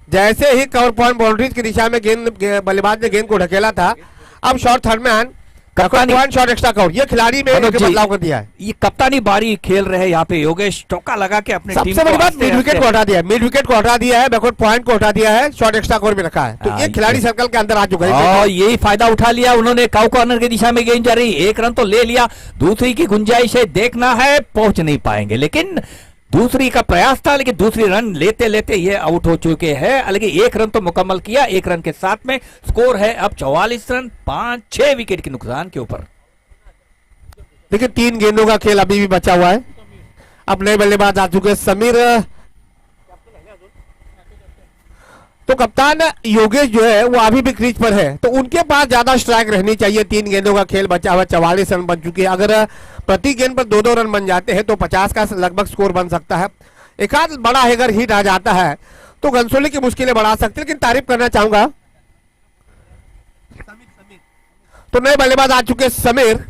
S2: जैसे ही कवर पॉइंट बाउंड्रीज की दिशा में गेंद बल्लेबाज ने गेंद को ढकेला था, अब short third man shot extra cover, ये खिलाड़ी में बदलाव कर दिया है।
S1: ये कप्तानी बारी खेल रहे हैं यहाँ पे योगेश, चौका लगा के अपने
S2: सबसे बड़ी बात मिड विकेट को हटा दिया, मिड विकेट को हटा दिया है, बैकवर्ड पॉइंट को हटा दिया है, शॉट एक्स्ट्रा कवर में रखा है, तो ये खिलाड़ी सर्कल के अंदर आ चुका है
S1: और यही फायदा उठा लिया उन्होंने। काउ कॉर्नर की दिशा में गेंद जा रही, 1 रन तो ले लिया, दूसरी की गुंजाइश है, देखना है पहुंच नहीं पाएंगे, लेकिन दूसरी का प्रयास था लेकिन दूसरी रन लेते लेते ये आउट हो चुके हैं, लेकिन 1 रन तो मुकम्मल किया, 1 रन के साथ में स्कोर है अब 44 रन 5-6 विकेट के नुकसान के ऊपर।
S2: देखिए 3 गेंदों का खेल अभी भी बचा हुआ है, अब नए बल्लेबाज आ चुके हैं। समीर तो कप्तान योगेश जो है वो अभी भी क्रीज पर है, तो उनके पास ज्यादा स्ट्राइक रहनी चाहिए। 3 गेंदों का खेल बचा हुआ, 44 रन बन चुके हैं। अगर प्रति गेंद पर 2-2 रन बन जाते हैं तो 50 का लगभग स्कोर बन सकता है। एक आध बड़ा अगर हिट आ जाता है तो घनसोली की मुश्किलें बढ़ा सकते हैं। लेकिन तारीफ करना चाहूंगा तो नए बल्लेबाज आ चुके समीर,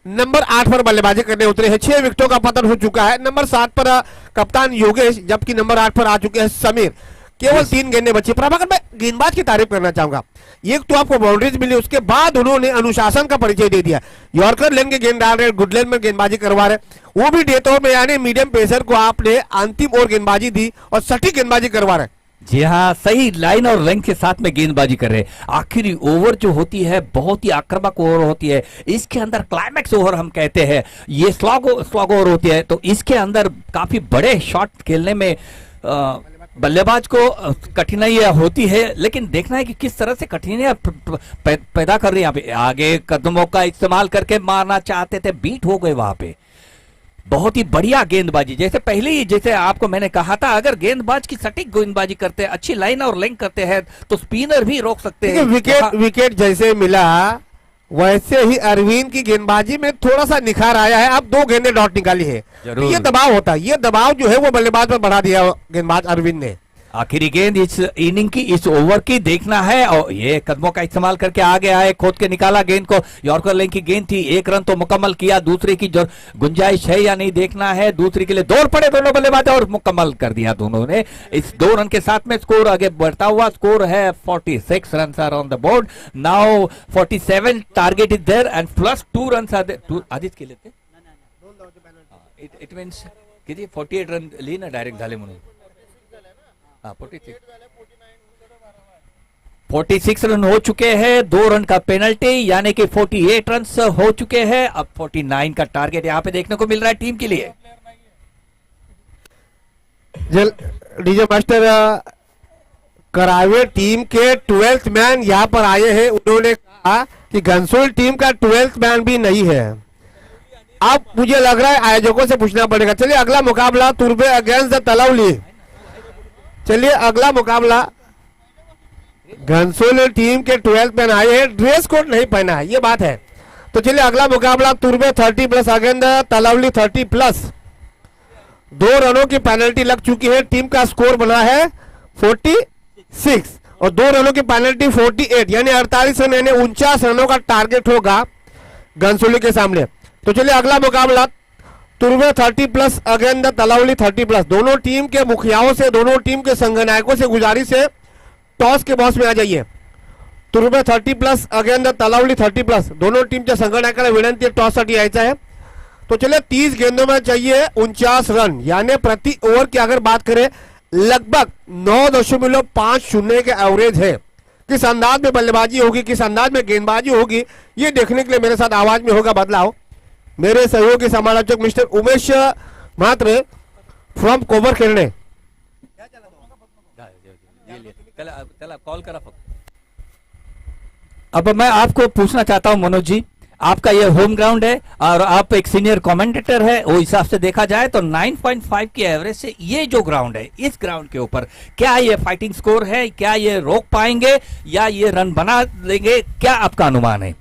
S2: नंबर 8 पर बल्लेबाजी करने उतरे हैं। 6 विकेटों का पतन हो चुका है। नंबर 7 पर कप्तान योगेश, जबकि नंबर 8 पर आ चुके हैं समीर। केवल 3 गेंदें बची। प्रभाकर, मैं गेंदबाज की तारीफ करना चाहूंगा। एक तो आपको बाउंड्रीज मिली, उसके बाद उन्होंने अनुशासन का परिचय दे दिया। यॉर्कर लेन के गेंद डाल रहे, गुड लेन में गेंदबाजी करवा रहे, वो भी डेथ ओवर में, यानी मीडियम पेसर को आपने अंतिम ओवर गेंदबाजी दी और सटीक गेंदबाजी करवा रहे।
S1: जी हाँ, सही लाइन और लेंथ के साथ में गेंदबाजी कर रहे हैं। आखिरी ओवर जो होती है बहुत ही आक्रामक ओवर होती है। इसके अंदर क्लाइमैक्स ओवर हम कहते हैं, ये स्लॉग ओवर होती है। तो इसके अंदर काफी बड़े शॉट खेलने में बल्लेबाज को कठिनाइयां होती है, लेकिन देखना है कि किस तरह से कठिनाइयां पैदा कर रही है। यहाँ पे आगे कदमों का इस्तेमाल करके मारना चाहते थे, बीट हो गए वहां पे। बहुत ही बढ़िया गेंदबाजी, जैसे पहले ही जैसे आपको मैंने कहा था, अगर गेंदबाज की सटीक गेंदबाजी करते हैं, अच्छी लाइन और लेंथ करते हैं तो स्पिनर भी रोक सकते हैं।
S2: विकेट जैसे मिला वैसे ही अरविंद की गेंदबाजी में थोड़ा सा निखार आया है। अब 2 गेंदें डॉट निकाली है। तो ये दबाव होता है, ये दबाव जो है वो बल्लेबाज पर बढ़ा दिया गेंदबाज अरविंद ने।
S1: आखिरी गेंद इस इनिंग की, इस ओवर की देखना है। और ये कदमों का इस्तेमाल करके आगे आए, खोद के निकाला गेंद को। यॉर्कर लेन की गेंद थी, 1 रन तो मुकम्मल किया। दूसरे की जो गुंजाइश है या नहीं देखना है। दूसरे के लिए दौड़ पड़े दोनों बल्लेबाज और मुकम्मल कर दिया दोनों ने। इस 2 रन के साथ में स्कोर आगे बढ़ता हुआ। स्कोर है 46 run are on the board now. 47 target is there and plus 2 run are there. Aditya के लिए इट मीन्स किती 48 रन ली ना डायरेक्ट झाले म्हणून। 46 रन हो चुके हैं। 2 रन का पेनल्टी, यानी कि 48 रन हो चुके हैं। अब 49 का टारगेट यहां पे देखने को मिल रहा है टीम के लिए।
S2: डीजे मास्टर, करावे टीम के 12th मैन यहां पर आए हैं। उन्होंने कहा कि घनसोली टीम का 12th मैन भी नहीं है। अब मुझे लग रहा है आयोजकों से पूछना पड़ेगा। चलिए अगला मुकाबला तुर्बे अगेंस्ट द तलवली। चलिए अगला मुकाबला, घनसोली टीम के 12th मैन आए हैं, ड्रेस कोड नहीं पहना है, ये बात है। तो चलिए अगला मुकाबला तुर्बे 30+ अगेंस्ट तलवली 30+। 2 रनों की पेनल्टी लग चुकी है। टीम का स्कोर बना है 46 और 2 रनों की पेनल्टी 48, यानी 48 रन, यानी 49 रनों का टारगेट होगा घनसोली के सामने। तो चलिए अगला मुकाबला तुर्बे 30+ अगेंस्ट तलवली 30+। दोनों टीम के मुखियाओं से, दोनों टीम के संघनायकों से गुजारिश है टॉस के बॉक्स में आ जाइए। तुर्बे 30+ अगेंस्ट तलवली 30+। दोनों टीमच्या संघनायकाला विनंती टॉससाठी यायचं आहे। तो चलिए 30 गेंदों में चाहिए 49 रन, यानी प्रति ओवर की अगर बात करें लगभग 9.50 के एवरेज है। किस अंदाज में बल्लेबाजी होगी, किस अंदाज में गेंदबाजी होगी, ये देखने के लिए मेरे साथ आवाज में होगा बदलाव। मेरे सहयोगी समालोचक मिस्टर उमेश मात्र फ्रॉम कोबर खेळणे।
S1: कॉल करा फक्त। अब मैं आपको पूछना चाहता हूं मनोज जी, आपका ये होम ग्राउंड है और आप एक सीनियर कमेंटेटर है, वो हिसाब से देखा जाए तो 9.5 की एवरेज से ये जो ग्राउंड है, इस ग्राउंड के ऊपर क्या ये फाइटिंग स्कोर है, क्या ये रोक पाएंगे या ये रन बना लेंगे, क्या आपका अनुमान है?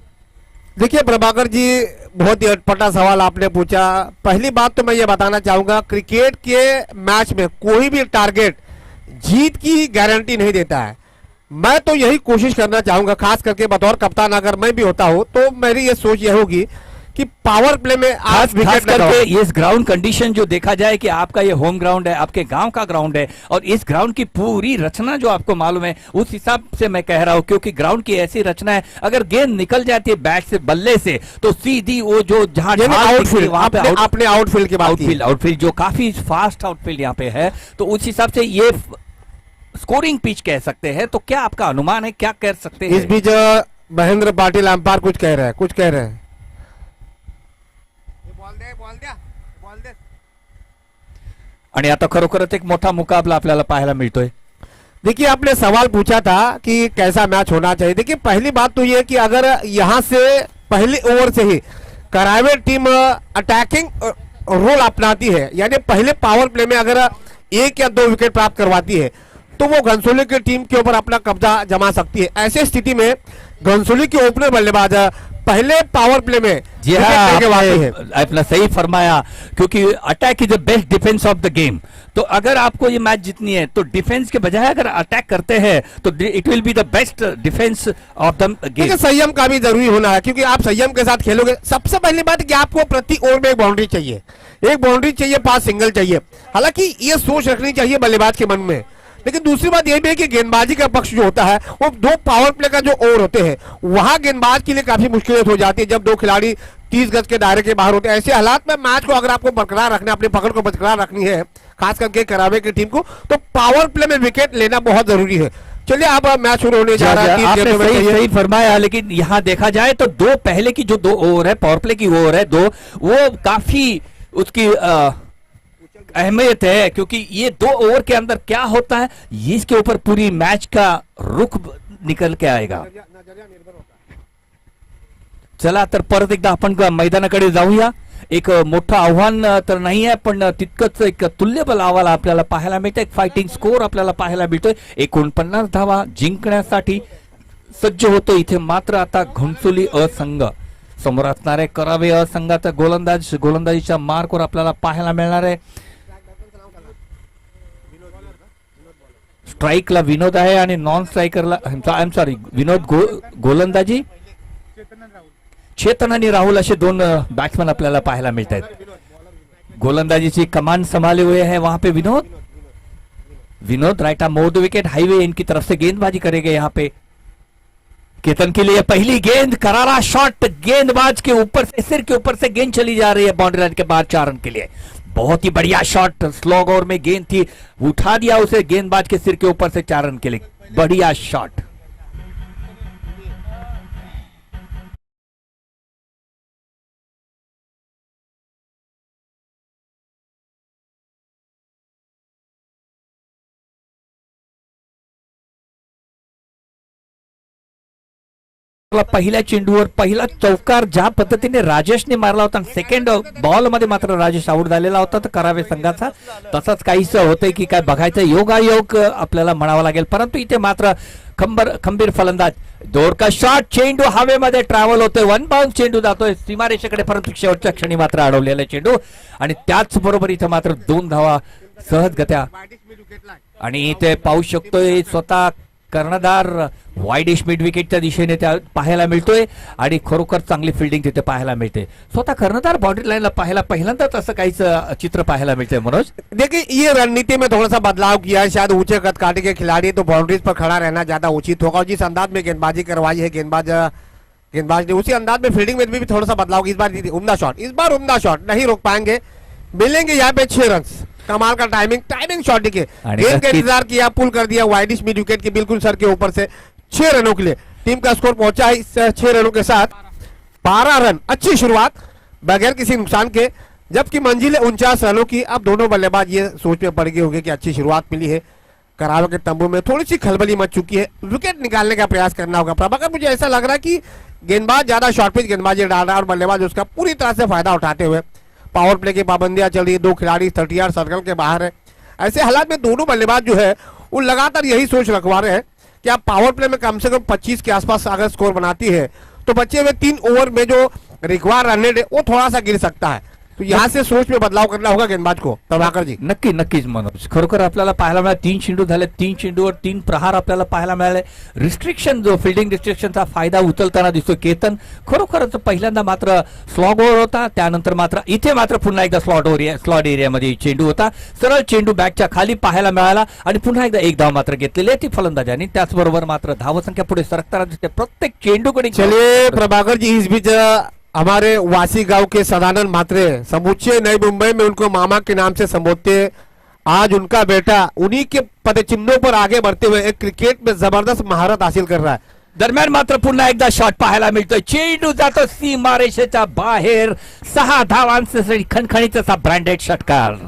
S2: देखिए प्रभाकर जी, बहुत ही अटपटा सवाल आपने पूछा। पहली बात तो मैं ये बताना चाहूंगा, क्रिकेट के मैच में कोई भी टारगेट जीत की गारंटी नहीं देता है। मैं तो यही कोशिश करना चाहूंगा, खास करके बतौर कप्तान अगर मैं भी होता हूं तो मेरी ये सोच ये होगी कि पावर प्ले में आज
S1: विकेट करके इस ग्राउंड कंडीशन जो देखा जाए कि आपका ये होम ग्राउंड है, आपके गांव का ग्राउंड है और इस ग्राउंड की पूरी रचना जो आपको मालूम है, उस हिसाब से मैं कह रहा हूं, क्योंकि ग्राउंड की ऐसी रचना है, अगर गेंद निकल जाती है बैट से, बल्ले से, तो सीधी वो जो जहां
S2: आउटफील्ड, आपने आउटफील्ड की बात की,
S1: आउटफील्ड जो काफी फास्ट आउटफील्ड यहाँ पे है, तो उस हिसाब से ये स्कोरिंग पिच कह सकते हैं। तो क्या आपका अनुमान है, क्या कह सकते हैं?
S2: इस बीच महेंद्र पाटिल अंपायर कुछ कह रहे हैं,
S1: आणि आता खरोखरच एक मोठा मुकाबला आपल्याला पाहायला मिळतोय।
S2: देखिए आपने सवाल पूछा था कि कैसा मैच होना चाहिए। देखिए पहली बात तो ये कि अगर यहां से पहले ओवर से ही करावे टीम अटैकिंग रोल अपनाती है, यानी पहले पावर प्ले में अगर 1 या 2 विकेट प्राप्त करवाती है, तो वो घनसोली की टीम के ऊपर अपना कब्जा जमा सकती है। ऐसे स्थिति में घनसोली के ओपनर बल्लेबाज पहले पावर प्ले में
S1: जी
S2: विकेट
S1: हाँ,
S2: लेके वाकई है।
S1: आपने सही फरमाया, क्योंकि attack is the best defence of the game. तो अगर आपको ये मैच जीतनी है तो डिफेंस के बजाय अगर अटैक करते हैं तो it will be the best defence of the game.
S2: देखिए संयम का भी जरूरी होना है, क्योंकि आप संयम के साथ खेलोगे। सबसे पहली बात कि आपको प्रति ओवर में एक बाउंड्री चाहिए, एक बाउंड्री चाहिए, 5 सिंगल चाहिए। हालांकि ये सोच रखनी चाहिए बल्लेबाज के मन में। लेकिन दूसरी बात यह भी है कि गेंदबाजी का पक्ष जो होता है वो 2 पावर प्ले का जो ओवर होते हैं वहां गेंदबाज के लिए काफी मुश्किलें हो जाती है, जब 2 खिलाड़ी 30 गज के दायरे के बाहर होते हैं। ऐसे हालात में मैच को अगर आपको बरकरार रखना, अपनी पकड़ को बरकरार रखनी है, खास करके करावे की टीम को, तो पावर प्ले में विकेट लेना बहुत जरूरी है। चलिए अब मैच शुरू होने जा रहा है।
S1: आपने सही फरमाया, लेकिन यहाँ देखा जाए तो दो पहले की जो 2 ओवर है, पावर प्ले की ओवर है 2, वो काफी उसकी अहमियत है, क्योंकि ये 2 ओवर के अंदर क्या होता है ये इसके ऊपर पूरी मैच का रुख निकल के आएगा। चला तर परत एकदा आपण मैदानाकडे जाऊया। एक मोठं आव्हान तर नाही आहे, पण तितकंच एक तुल्यबल आव्हान आपल्याला पाहायला मिळतं। एक फायटिंग स्कोर आपल्याला पाहायला मिळतोय। 49 धावा जिंकण्यासाठी सज्ज होतो इथे। मात्र आता घणसोली असंघ समोर असणारे करावे असंघाचा गोलंदाजीच्या मार्कवर आपल्याला पाहायला मिळणार आहे। स्ट्राइकला विनोद आहे आणि नॉन स्ट्राइकरला आय एम सॉरी विनोद गोलंदाजी, चेतन आणि राहुल असे 2 बैट्समैन आपल्याला पाहायला मिळत आहेत। गोलंदाजी कमान संभाले हुए हैं वहां पे Vinod right arm over the wicket, highway इनकी तरफ से गेंदबाजी करेंगे यहाँ पे। केतन के लिए पहली गेंद, करारा शॉट, गेंदबाज के ऊपर से, सिर के ऊपर से गेंद चली जा रही है बाउंड्री लाइन के बाहर 4 रन के लिए। बहुत ही बढ़िया शॉट, स्लॉग ओवर में गेंद थी, उठा दिया उसे गेंदबाज के सिर के ऊपर से 4 रन के लिए। बढ़िया शॉट। पहिल्या चेंडूवर पहिला चौकार ज्या पद्धतीने राजेशने मारला होता, सेकंड बॉल मध्ये मात्र राजेश आउट झालेला होता तर करावे संघाचा, तसंच काहीच होतंय की काय बघायचं, योगायोग आपल्याला म्हणावं लागेल। परंतु इथे मात्र खंबीर फलंदाज, दोरका शॉट, चेंडू हवेमध्ये ट्रॅव्हल होतोय, 1 बाउंस चेंडू जातोय सीमारेषेकडे, परंतु शेवटच्या क्षणी मात्र अडवलेला चेंडू आणि त्याचबरोबर इथे मात्र 2 धावा सहजगत्या। आणि इथे पाहू शकतोय स्वतः कर्णधार वाईडिश मिड विकेटच्या दिशेने त्या पाहायला मिळतोय आणि खरोखर चांगली फिल्डिंग तिथे पाहायला मिळते। स्वतः कर्णधार बाउंड्री लाईनला पाहायला पहिल्यांदाच असं काहीच चित्र पाहायला मिळतंय। मनोज
S2: देखिए ये रणनीति में थोड़ा सा बदलाव किया है, शायद ऊंचे कद काटे के खिलाड़ी तो बाउंड्रीज पर खड़ा रहना ज्यादा उचित होगा, और जिस अंदाज में गेंदबाजी करवाई है गेंदबाज ने उसी अंदाज में फील्डिंग में भी थोड़ा सा बदलाव। इस बार उम्दा शॉट नहीं रोक पाएंगे, मिलेंगे यहाँ पे 6 रन। कमाल का टाइमिंग शॉट, देखिए गेंद का इंतजार किया, पुल कर दिया वाइडिश मिड विकेट के बिल्कुल सर के ऊपर से 6 रनों के लिए टीम का स्कोर पहुंचा है। इस 6 रनों के साथ 12 रन, अच्छी शुरुआत बगैर किसी नुकसान के, जबकि मंजिल है 49 रनों की। अब दोनों बल्लेबाज ये सोच में पड़ गए होंगे कि अच्छी शुरुआत मिली है, करावे के तंबू में थोड़ी सी खलबली मच चुकी है, विकेट निकालने का प्रयास करना होगा। प्रभाकर मुझे ऐसा लग रहा है कि गेंदबाज ज्यादा शॉर्ट पिच गेंदबाजी डाल रहा है और बल्लेबाज उसका पूरी तरह से फायदा उठाते हुए, पावर प्ले की पाबंदियां चल रही है, 2 खिलाड़ी 30 यार्ड सर्कल के बाहर है। ऐसे हालात में दोनों बल्लेबाज जो है वो लगातार यही सोच रखवा रहे हैं कि आप पावर प्ले में कम से कम 25 के आसपास अगर स्कोर बनाती है तो बचे हुए 3 ओवर में जो रिक्वायर रन रेट है वो थोड़ा सा गिर सकता है। तो यहाँ से सोच में बदलाव करना होगा गेंदबाज को। प्रभाकर जी
S1: नक्कीच मनोज, खरोखर आपल्याला पाहायला मिळालं 3 चेंडू झाले, 3 चेंडूवर 3 प्रहार आपल्याला पाहायला मिळाले। रिस्ट्रिक्शन जो फिल्डिंग रिस्ट्रिक्शनचा फायदा उचलताना दिसतो केतन, खरोखरच पहिल्यांदा मात्र स्लॉग ओव्हर होता, त्यानंतर मात्र इथे मात्र पुन्हा एकदा स्लॉट एरियामध्ये चेंडू होता, सरळ चेंडू बॅटच्या खाली पाहायला मिळाला आणि पुन्हा एकदा 1 धाव मात्र घेतलेली आहे ती फलंदाजांनी। त्याचबरोबर मात्र धावसंख्या पुढे सरकताना दिसते प्रत्येक चेंडूकडे।
S2: चलिए प्रभाकर जी, इस बीच हमारे वासी गांव के सदानंद म्हात्रे समूचे नई मुंबई में उनको मामा के नाम से संबोधते, आज उनका बेटा उन्हीं के पदचिन्हों पर आगे बढ़ते हुए एक क्रिकेट में जबरदस्त महारत हासिल कर रहा है।
S1: दरम्यान मात्र पुन्हा एकदा शॉट पाहायला मिळतोय, चेंडू जातो सीमारेषेच्या बाहेर, 6 धावांसाठी खणखणीत असा ब्रँडेड षटकार।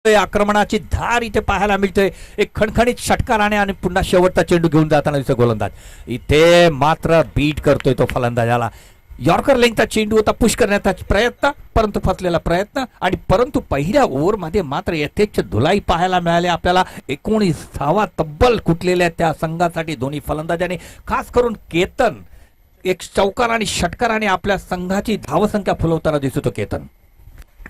S1: आक्रमणाची धार इथे पाहायला मिळते. एक खणखणीत षटकार आणि पुन्हा शेवटचा चेंडू घेऊन जाताना दिसतो गोलंदाज. इथे मात्र बीट करतोय तो फलंदाजाला. यॉर्कर लेंगचा चेंडू होता, पुश करण्याचा प्रयत्न, परंतु फसलेला प्रयत्न. आणि परंतु पहिल्या ओव्हरमध्ये मात्र यथेच्छ धुलाई पाहायला मिळाली आपल्याला. 19 धावा तब्बल कुठलेल्या त्या संघासाठी दोन्ही फलंदाजाने, खास करून केतन एक चौकार आणि षटकाराने आपल्या संघाची धावसंख्या फुलवताना दिसतो केतन.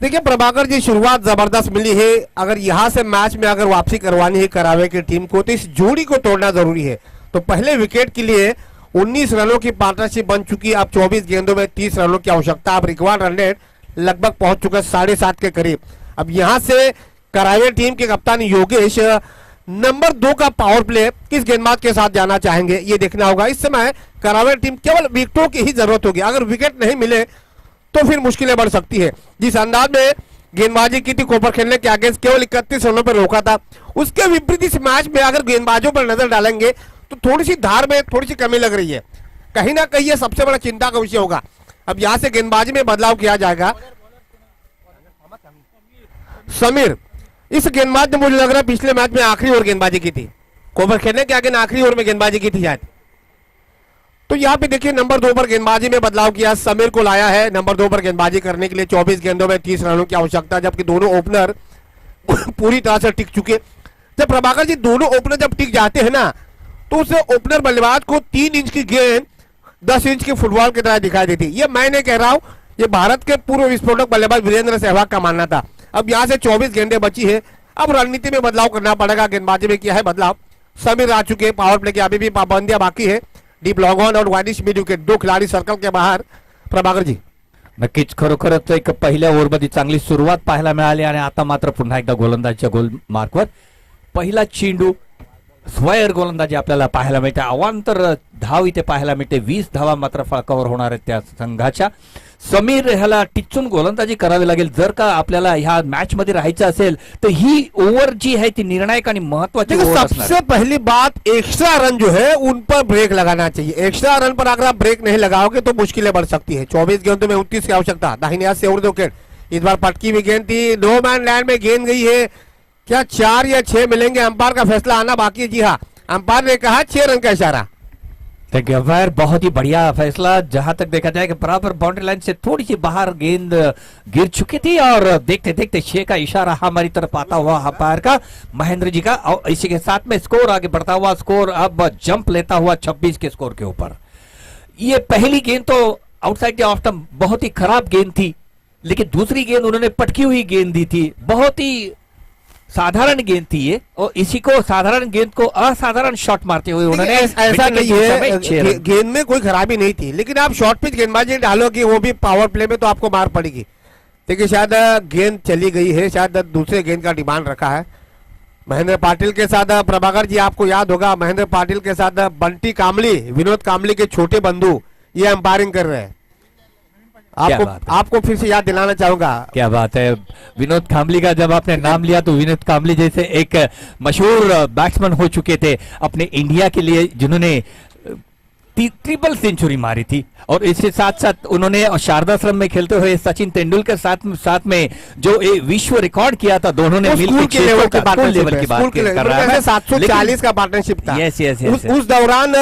S2: देखिए प्रभाकर जी, शुरुआत जबरदस्त मिली है. अगर यहाँ से मैच में अगर वापसी करवानी है करावे की टीम को तो इस जोड़ी को तोड़ना जरूरी है. तो पहले विकेट के लिए 19 रनों की पार्टनरशिप बन चुकी. अब 24 गेंदों में 30 रनों की आवश्यकता. अब रिक्वायर्ड रन रेट लगभग पहुंच चुका है 7.5 के करीब. अब यहां से करावे टीम के कप्तान योगेश नंबर 2 का पावर प्ले किस गेंदबाज के साथ जाना चाहेंगे ये देखना होगा. इस समय करावे टीम केवल विकेटों की ही जरूरत होगी. अगर विकेट नहीं मिले तो फिर मुश्किलें बढ़ सकती है. जिस अंदाज में गेंदबाजी की थी कोपर खेलने के आगे केवल 31 रनों पर रोका था, उसके विपरीत इस मैच में अगर गेंदबाजों पर नजर डालेंगे तो थोड़ी सी धार में थोड़ी सी कमी लग रही है. कहीं ना कहीं ये सबसे बड़ा चिंता का विषय होगा. अब यहां से गेंदबाजी में बदलाव किया जाएगा. समीर, इस गेंदबाज ने मुझे लग रहा है पिछले मैच में आखिरी ओवर गेंदबाजी की थी. कोपर खेलने के आगे आखिरी ओवर में गेंदबाजी की थी शायद. तो यहाँ पे देखिए नंबर 2 पर गेंदबाजी में बदलाव किया, समीर को लाया है नंबर 2 पर गेंदबाजी करने के लिए. 24 गेंदों में 30 रनों की आवश्यकता, जबकि दोनों ओपनर पूरी तरह से टिक चुके. जब प्रभाकर जी दोनों ओपनर जब टिक जाते हैं ना तो उस ओपनर बल्लेबाज को 3 इंच की गेंद 10 इंच की फुटबॉल की तरह दिखाई देती. ये मैं नहीं कह रहा हूं, ये भारत के पूर्व विस्फोटक बल्लेबाज वीरेंद्र सहवाग का मानना था. अब यहां से 24 गेंदें बची है. अब रणनीति में बदलाव करना पड़ेगा. गेंदबाजी में किया है बदलाव. समीर आ चुके, पावर प्ले की अभी भी पाबंदियां बाकी है. डीप लॉन्ग ऑन और वाइडिश मिड विकेट, 2 खिलाड़ी सर्कल के बाहर. प्रभाकर जी,
S1: नक्कीच खरोखरच एक पहिल्या ओव्हरमध्ये चांगली सुरुवात पाहायला मिळाली आणि आता मात्र पुन्हा एकदा गोलंदाजीच्या गोल मार्कवर पहिला चेंडू स्वयर गोलंदाजी आपल्याला पाहायला मिळते. अवांतर धाव इथे पाहायला मिळते. 20 धावा मात्र फळकावर होणार आहेत त्या संघाच्या. समीर ह्याला टिचून गोलंदाजी करावी लागेल जर का आपल्याला ह्या मॅच मध्ये राहायचं असेल तर ही ओव्हर जी है ती निर्णायक आणि महत्वाची ओव्हर असणार.
S2: सबसे पहली बात एक्स्ट्रा रन जो है उन पर ब्रेक लगाना चाहिए. एक्स्ट्रा रन पर अगर आप ब्रेक नहीं लगाओगे तो मुश्किलें बढ़ सकती है. 24 गेंदों में 29 की आवश्यकता. दाहिने हाथ से ओवर विकेट. इस बार पटकी हुई गेंद थी, नो मैन लैंड में गेंद गई है. क्या 4 या 6 मिलेंगे? अंपायर का फैसला आना बाकी है. जी हाँ, अंपायर ने कहा 6 रन का इशारा.
S1: देखिए अंपायर बहुत ही बढ़िया फैसला. जहां तक देखा जाए कि बराबर बाउंड्री लाइन से थोड़ी सी बाहर गेंद गिर चुकी थी और देखते देखते 6 का इशारा हमारी तरफ आता हुआ अंपायर का, महेंद्र जी का. और इसी के साथ में स्कोर आगे बढ़ता हुआ, स्कोर अब जंप लेता हुआ 26 के स्कोर के ऊपर. ये पहली गेंद तो आउटसाइड के ऑफ स्टंप बहुत ही खराब गेंद थी, लेकिन दूसरी गेंद उन्होंने पटकी हुई गेंद दी थी. बहुत ही साधारण गेंद थी ये, और इसी को साधारण गेंद को असाधारण शॉट मारते हुए उन्होंने
S2: ऐसा नहीं है, गेंद में कोई खराबी नहीं थी, लेकिन आप शॉर्ट पिच गेंदबाजी डालोगे वो भी पावर प्ले में तो आपको मार पड़ेगी. देखिए शायद गेंद चली गई है, शायद दूसरे गेंद का डिमांड रखा है महेंद्र पाटिल के साथ. प्रभाकर जी आपको याद होगा महेंद्र पाटिल के साथ बंटी कामली, विनोद कामली के छोटे बंधु ये अंपायरिंग कर रहे हैं. आपको फिर से याद दिलाना चाहूंगा.
S1: क्या बात है, विनोद कामली का जब आपने नाम लिया तो विनोद कामली जैसे एक मशहूर बैट्समैन हो चुके थे अपने इंडिया के लिए, जिन्होंने ट्रिपल सेंचुरी मारी थी. और इसके साथ साथ उन्होंने शारदाश्रम में खेलते हुए सचिन तेंदुलकर साथ में जो विश्व रिकॉर्ड किया था, दोनों ने मिलकर
S2: स्कूल लेवल की बात कर रहा है. 740 का पार्टनरशिप था.
S1: Yes yes.
S2: उस दौरान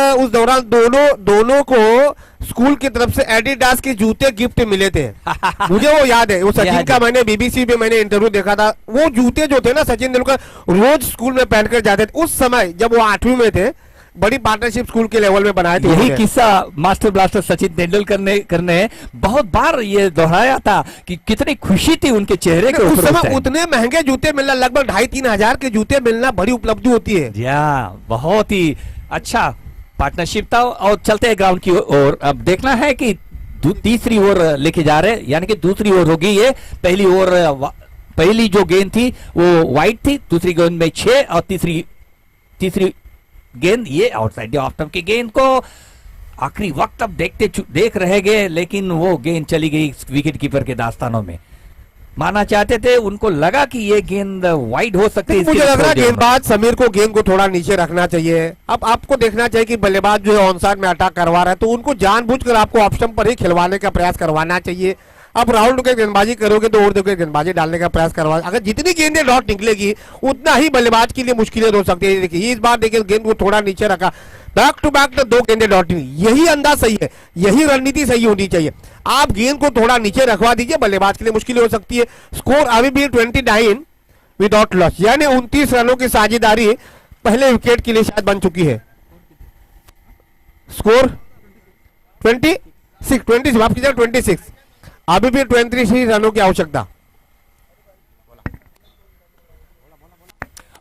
S2: दोनों को स्कूल की तरफ से एडिडास के जूते गिफ्ट मिले थे. मुझे वो याद है. वो सचिन का मैंने बीबीसी पे मैंने इंटरव्यू देखा था. वो जूते जो थे ना सचिन तेंदुलकर रोज स्कूल में पहनकर जाते थे. उस समय जब वो 8वीं में थे, बड़ी पार्टनरशिप स्कूल के लेवल में बनाए थे.
S1: यही किस्सा मास्टर ब्लास्टर सचिन तेंदुलकर ने बहुत बार ये दोहराया था कि कितनी खुशी थी उनके चेहरे के
S2: उस समय. उतने महंगे जूते मिलना, लगभग 2,500-3 हजार के जूते मिलना बड़ी उपलब्धि होती है.
S1: बहुत ही अच्छा पार्टनरशिप था. और चलते हैं ग्राउंड की ओर. अब देखना है कि तीसरी ओवर लेके जा रहे, यानी कि दूसरी ओवर होगी ये. पहली ओवर पहली जो गेंद थी वो वाइड थी, दूसरी गेंद में 6 और तीसरी गेंद ये आउटसाइड ऑफ स्टंप की गेंद को आखिरी वक्त अब देख रहे गए, लेकिन वो गेंद चली गई विकेट कीपर के दास्तानों में. माना चाहते थे, उनको लगा कि ये गेंद वाइड हो सकती है.
S2: मुझे लग रहा है गेंदबाज समीर को गेंद को थोड़ा नीचे रखना चाहिए. अब आपको देखना चाहिए कि बल्लेबाज जो है ऑन साइड में अटैक करवा रहा है, तो उनको जानबूझकर आपको ऑफ स्टंप पर ही खिलवाने का प्रयास करवाना चाहिए. अब राउंड के गेंदबाजी करोगे तो और देखो गेंदबाजी डालने का प्रयास करवा, अगर जितनी गेंदें डॉट निकलेगी उतना ही बल्लेबाज के लिए मुश्किलें हो सकती है। देखिए इस बार देखिए गेंद को थोड़ा नीचे रखा, बैक टू बैक तो 2 गेंदें डॉट नहीं, यही अंदाज सही है, यही रणनीति सही होनी चाहिए। आप गेंद को थोड़ा नीचे रखवा दीजिए, बल्लेबाज के लिए मुश्किल हो सकती है। स्कोर अभी भी 29 विदाउट लॉस, यानी 29 रनों की साझेदारी पहले विकेट के लिए शायद बन चुकी है। स्कोर 26 माफ कीजिए 26, अभी भी 23 रनों की आवश्यकता।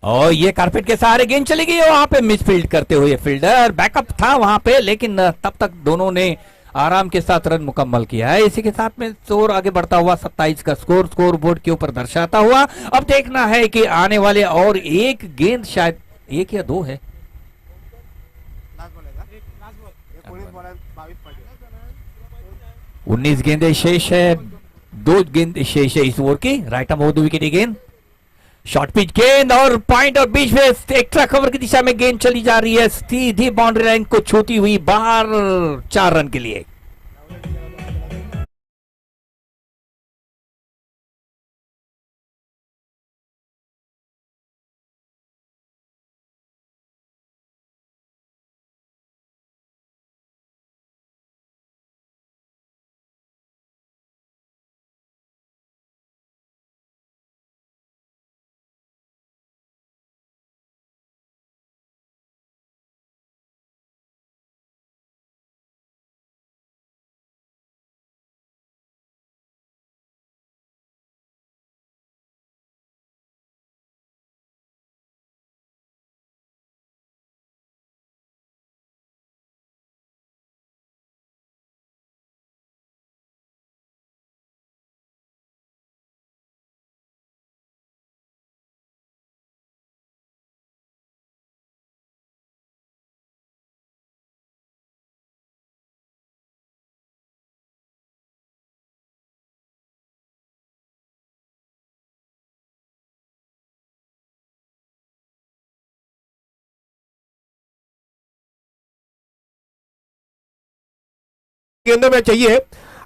S1: और ये कारपेट के सहारे गेंद चली गई, वहां पे मिसफील्ड करते हुए फील्डर बैकअप था वहां पे, लेकिन तब तक दोनों ने आराम के साथ रन मुकम्मल किया है। इसी के साथ में स्कोर आगे बढ़ता हुआ 27 का स्कोर बोर्ड के ऊपर दर्शाता हुआ। अब देखना है कि आने वाले और एक गेंद, शायद 1 या 2 है, 19 गेंदें शेष है, 2 गेंद शेष है इस ओवर की। Right arm off the wicket गेंद, शॉर्ट पिच गेंद और पॉइंट और बीच में एक्स्ट्रा कवर की दिशा में गेंद चली जा रही है, सीधी बाउंड्री लाइन को छूती हुई बाहर, 4 रन के लिए।
S2: गेंदों में चाहिए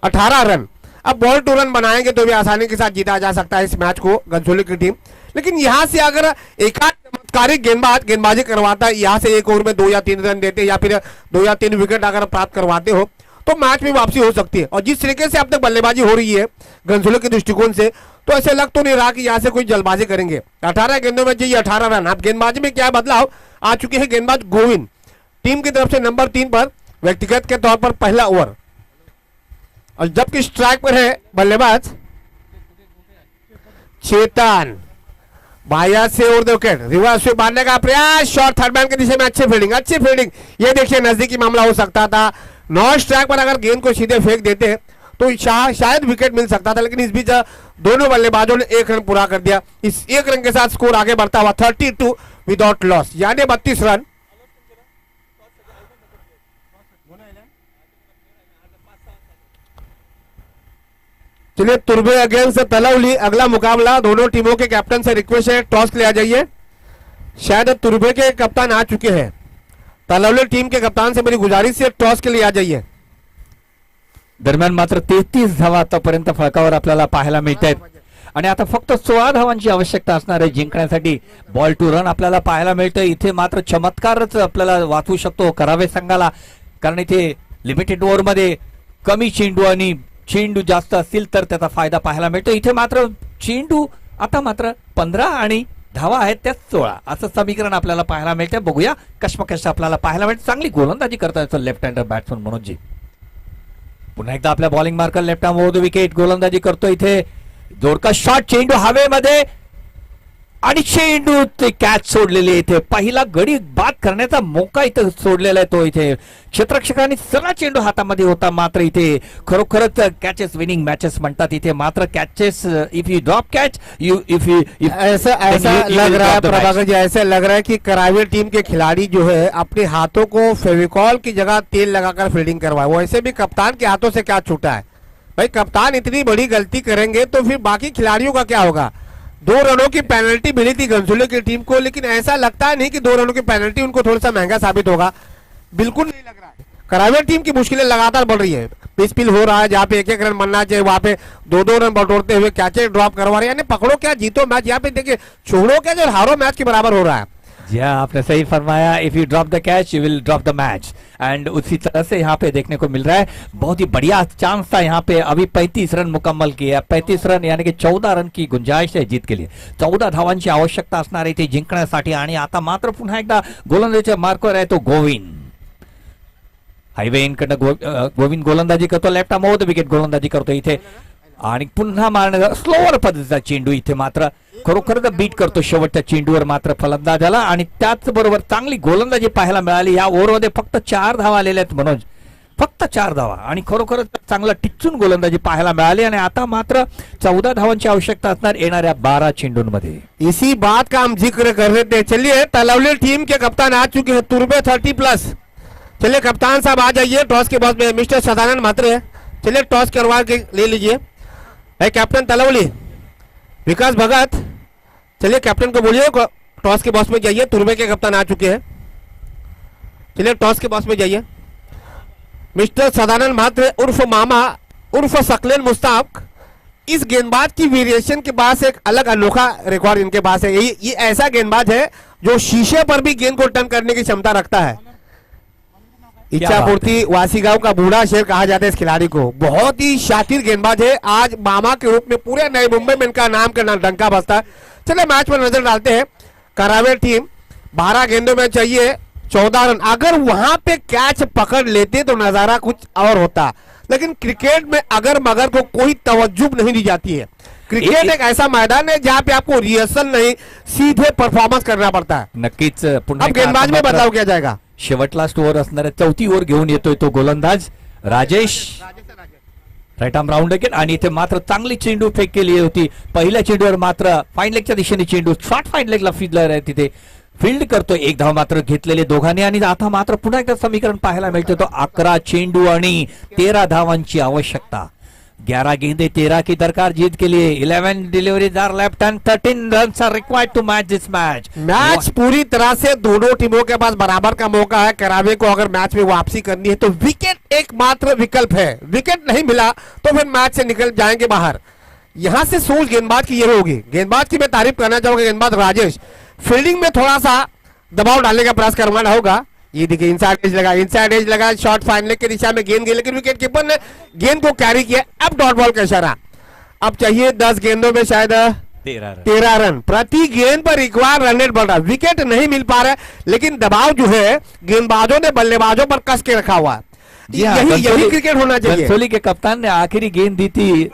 S2: 18 रन। अब बॉल टू रन बनाएंगे तो भी आसानी के साथ जीता जा सकता है इस मैच को गंसोली की टीम। लेकिन यहां से अगर एकाध चमत्कारिक गेंदबाजी करवाता है, यहां से एक ओवर में 2 या 3 रन देते या फिर 2 या 3 विकेट अगर प्राप्त करवाते हो तो मैच में वापसी हो सकती है। और जिस तरीके से अब तक बल्लेबाजी हो रही है गंसोली के दृष्टिकोण से, तो ऐसे लग तो नहीं रहा कि यहां से कोई जल्दबाजी करेंगे। 18 गेंदों में चाहिए 18 रन। अब गेंदबाजी में क्या बदलाव आ चुके हैं, गेंदबाज गोविंद टीम की तरफ से नंबर 3 पर व्यक्तिगत के तौर पर पहला ओवर, और जबकि स्ट्राइक पर है बल्लेबाज चेतन। बाया से और विकेट, रिवर्स स्वीप मारने का प्रयास, शॉट थर्ड मैन की दिशा में, अच्छी फील्डिंग। ये देखिए नजदीकी मामला हो सकता था, नॉन स्ट्राइक पर अगर गेंद को सीधे फेंक देते तो शायद विकेट मिल सकता था, लेकिन इस बीच दोनों बल्लेबाजों ने 1 रन पूरा कर दिया। इस 1 रन के साथ स्कोर आगे बढ़ता हुआ 32 विदाउट लॉस, यानी 32 रन। चलिए तुर्बे अगेंस्ट तलवली अगला मुकाबला। दोनों टीमों के कैप्टन से रिक्वेस्ट है टॉस के लिए आ जाइए। शायद तुर्बे के कप्तान आ चुके हैं, तलवली टीम के कप्तान से मेरी गुजारिश है टॉस के लिए आ जाइए।
S1: दरम्यान मात्र 33 धावा आतापर्यंत फळकावर आपल्याला पाहायला मिळत आहेत आणि आता फक्त 16 धावांची आवश्यकता असणार आहे जिंकण्यासाठी। बॉल टू रन आपल्याला पाहायला मिळतं, इथे मात्र चमत्कारच आपल्याला वाचू शकतो करावे संघाला, कारण इथे लिमिटेड ओव्हर मध्ये कमी चेंडू आणि चेंडू जास्त असतील तर त्याचा फायदा पाहायला मिळतो। इथे मात्र चेंडू आता मात्र 15 आणि धावा आहेत त्या 16 असं समीकरण आपल्याला पाहायला मिळते। बघूया कशमकश आपल्याला पाहायला मिळते, चांगली गोलंदाजी करताय लेफ्ट हँडर बॅट्समन मनोज जी। पुन्हा एकदा आपल्या bowling marker left arm over the wicket गोलंदाजी करतो, इथे जोरका शॉट, चेंडू हवेमध्ये आणि चेंडू ते कॅच सोडलेली, इथे पहिला गडी बाद करण्याचा मौका इथे सोडलेला आहे तो। इथे क्षेत्ररक्षकांनी सगळा चेंडू हातामध्ये होता, मात्र इथे खरोखरच कॅचेस विनिंग मॅचेस म्हणतात। इथे मात्र catches if you drop catch you if
S2: ऐसा लग रहा है प्रभाकर जी, ऐसा लग रहा है कि करावे टीम के खिलाड़ी जो है अपने हाथों को फेविकॉल की जगह तेल लगाकर फील्डिंग करवाए। वो ऐसे भी कप्तान के हाथों से क्या छूटा है भाई, कप्तान इतनी बड़ी गलती करेंगे तो फिर बाकी खिलाड़ियों का क्या होगा। 2 रनों की पेनल्टी मिली थी गंसोली की टीम को, लेकिन ऐसा लगता नहीं कि 2 रनों की पेनल्टी उनको थोड़ा सा महंगा साबित होगा, बिल्कुल नहीं लग रहा है। करावे टीम की मुश्किलें लगातार बढ़ रही है। पिच हो रहा है, जहाँ पे एक रन बनना चाहिए वहां पे दो रन बटोरते हुए कैचे ड्रॉप करवा रहे हैं। यानी पकड़ो क्या जीतो मैच, यहाँ पे देखिए छोड़ो क्या जो हारो मैच के बराबर हो रहा है।
S1: जी हाँ, आपने सही फरमाया, if you drop the catch you will drop the match. And उसी तरह से यहाँ पे देखने को मिल रहा है, बहुत ही बढ़िया चांस था यहाँ पे। अभी 35 रन मुकम्मल किया, 35 रन यानी की 14 रन की गुंजाइश आहे जीत के लिए। 14 धावांची आवश्यकता असणार आहे इथे जिंकण्यासाठी। आणि आता मात्र पुन्हा एकदा गोलंदाजीच्या मार्कवर आहे तो गोविंद। हायवे इनकडनं गोविंद गोलंदाजी करतो, left arm over the wicket गोलंदाजी करतो इथे। आणि पुन्हा मारण्याचा स्लोअर पद्धतीचा चेंडू इथे मात्र खरोखरच बीट करतो शेवटच्या चेंडूवर मात्र फलंदाजाला। आणि त्याचबरोबर चांगली गोलंदाजी पाहायला मिळाली। या ओव्हरमध्ये फक्त 4 धावा आलेल्या आहेत मनोज, फक्त 4 धावा, आणि खरोखरच चांगला टिच्चून गोलंदाजी पाहायला मिळाली। आणि आता मात्र 14 धावांची आवश्यकता असणार येणाऱ्या 12 चेंडूंमध्ये।
S2: इसी बात का हम जिक्र कर रहे थे। चलिए तलवली टीम के कप्तान आ चुके हैं तुर्बे 30+। चलिए कप्तान साहब आ जाइए, टॉस के बाद में मिस्टर सदानंद म्हात्रे। चलिए टॉस करवा के ले लीजिए। कैप्टन तलवली विकास भगत, चलिए कैप्टन को बोलिए टॉस के बॉस में जाइए, तुर्बे के कप्तान आ चुके हैं। चलिए टॉस के बॉस में जाइए। मिस्टर सदानंद म्हात्रे उर्फ मामा उर्फ सकलेन मुश्ताक, इस गेंदबाज की वेरिएशन के पास एक अलग अनोखा रिकॉर्ड इनके पास है। ये ऐसा गेंदबाज है जो शीशे पर भी गेंद को टर्न करने की क्षमता रखता है। इच्छापूर्ति वासीगांव का बूढ़ा शेर कहा जाता है इस खिलाड़ी को। बहुत ही शातिर गेंदबाज है। आज मामा के रूप में पूरे नए मुंबई में इनका नाम का डंका बजता है। चलिए मैच पर नजर डालते हैं। करावे टीम 12 गेंदों में चाहिए 14 रन। अगर वहां पे कैच पकड़ लेते तो नजारा कुछ और होता, लेकिन क्रिकेट में अगर मगर को कोई तवज्जो नहीं दी जाती है। क्रिकेट एक ऐसा मैदान है जहां पे आपको रिहर्सल नहीं, सीधे परफॉर्मन्स करना पड़ता है।
S1: नक्कीच
S2: अब गेंदबाज में बदलाव किया जाएगा।
S1: शेवट लास्ट ओव्हर असणार आहे, 4थी ओव्हर घेऊन येतोय तो गोलंदाज Rajesh. Right arm round wicket, आणि इथे मात्र चांगली चेंडू फेक केली होती। पहिल्या चेंडूवर मात्र फाईन लेगच्या दिशेने चेंडू शॉर्ट फाईन लेगला फिल्डर आहे तिथे फील्ड करतोय। 1 धाव मात्र घेतलेले दोघांनी, आणि आता मात्र पुन्हा एकदा समीकरण पाहायला मिळतं तो 11 चेंडू आणि 13 धावांची आवश्यकता। 11 गेंदे 13 की दरकार जीत के लिए। 11 deliveries are left and 13 runs are required to match this
S2: match पूरी तरह से दोनों टीमों के पास बराबर का मौका है। करावे को अगर मैच में वापसी करनी है तो विकेट एकमात्र विकल्प है। विकेट नहीं मिला तो फिर मैच से निकल जाएंगे बाहर। यहां से सोच गेंदबाज की ये होगी। गेंदबाज की मैं तारीफ करना चाहूंगा, गेंदबाज राजेश फील्डिंग में थोड़ा सा दबाव डालने का प्रयास करवाना होगा। ये देखिए इनसाइड एज लगा शॉर्ट फाइन लेग की दिशा में गेंद गई, लेकिन विकेट कीपर ने गेंद को कैरी किया। अब डॉट बॉल का इशारा। अब चाहिए 10 गेंदों में शायद 13 रन। प्रति गेंद पर रिक्वायर रन रेट बढ़ रहा है। विकेट नहीं मिल पा रहा है, लेकिन दबाव जो है गेंदबाजों ने बल्लेबाजों पर कस के रखा हुआ है। यही क्रिकेट होना चाहिए।
S1: कंसोली के कप्तान ने आखिरी गेंद दी थी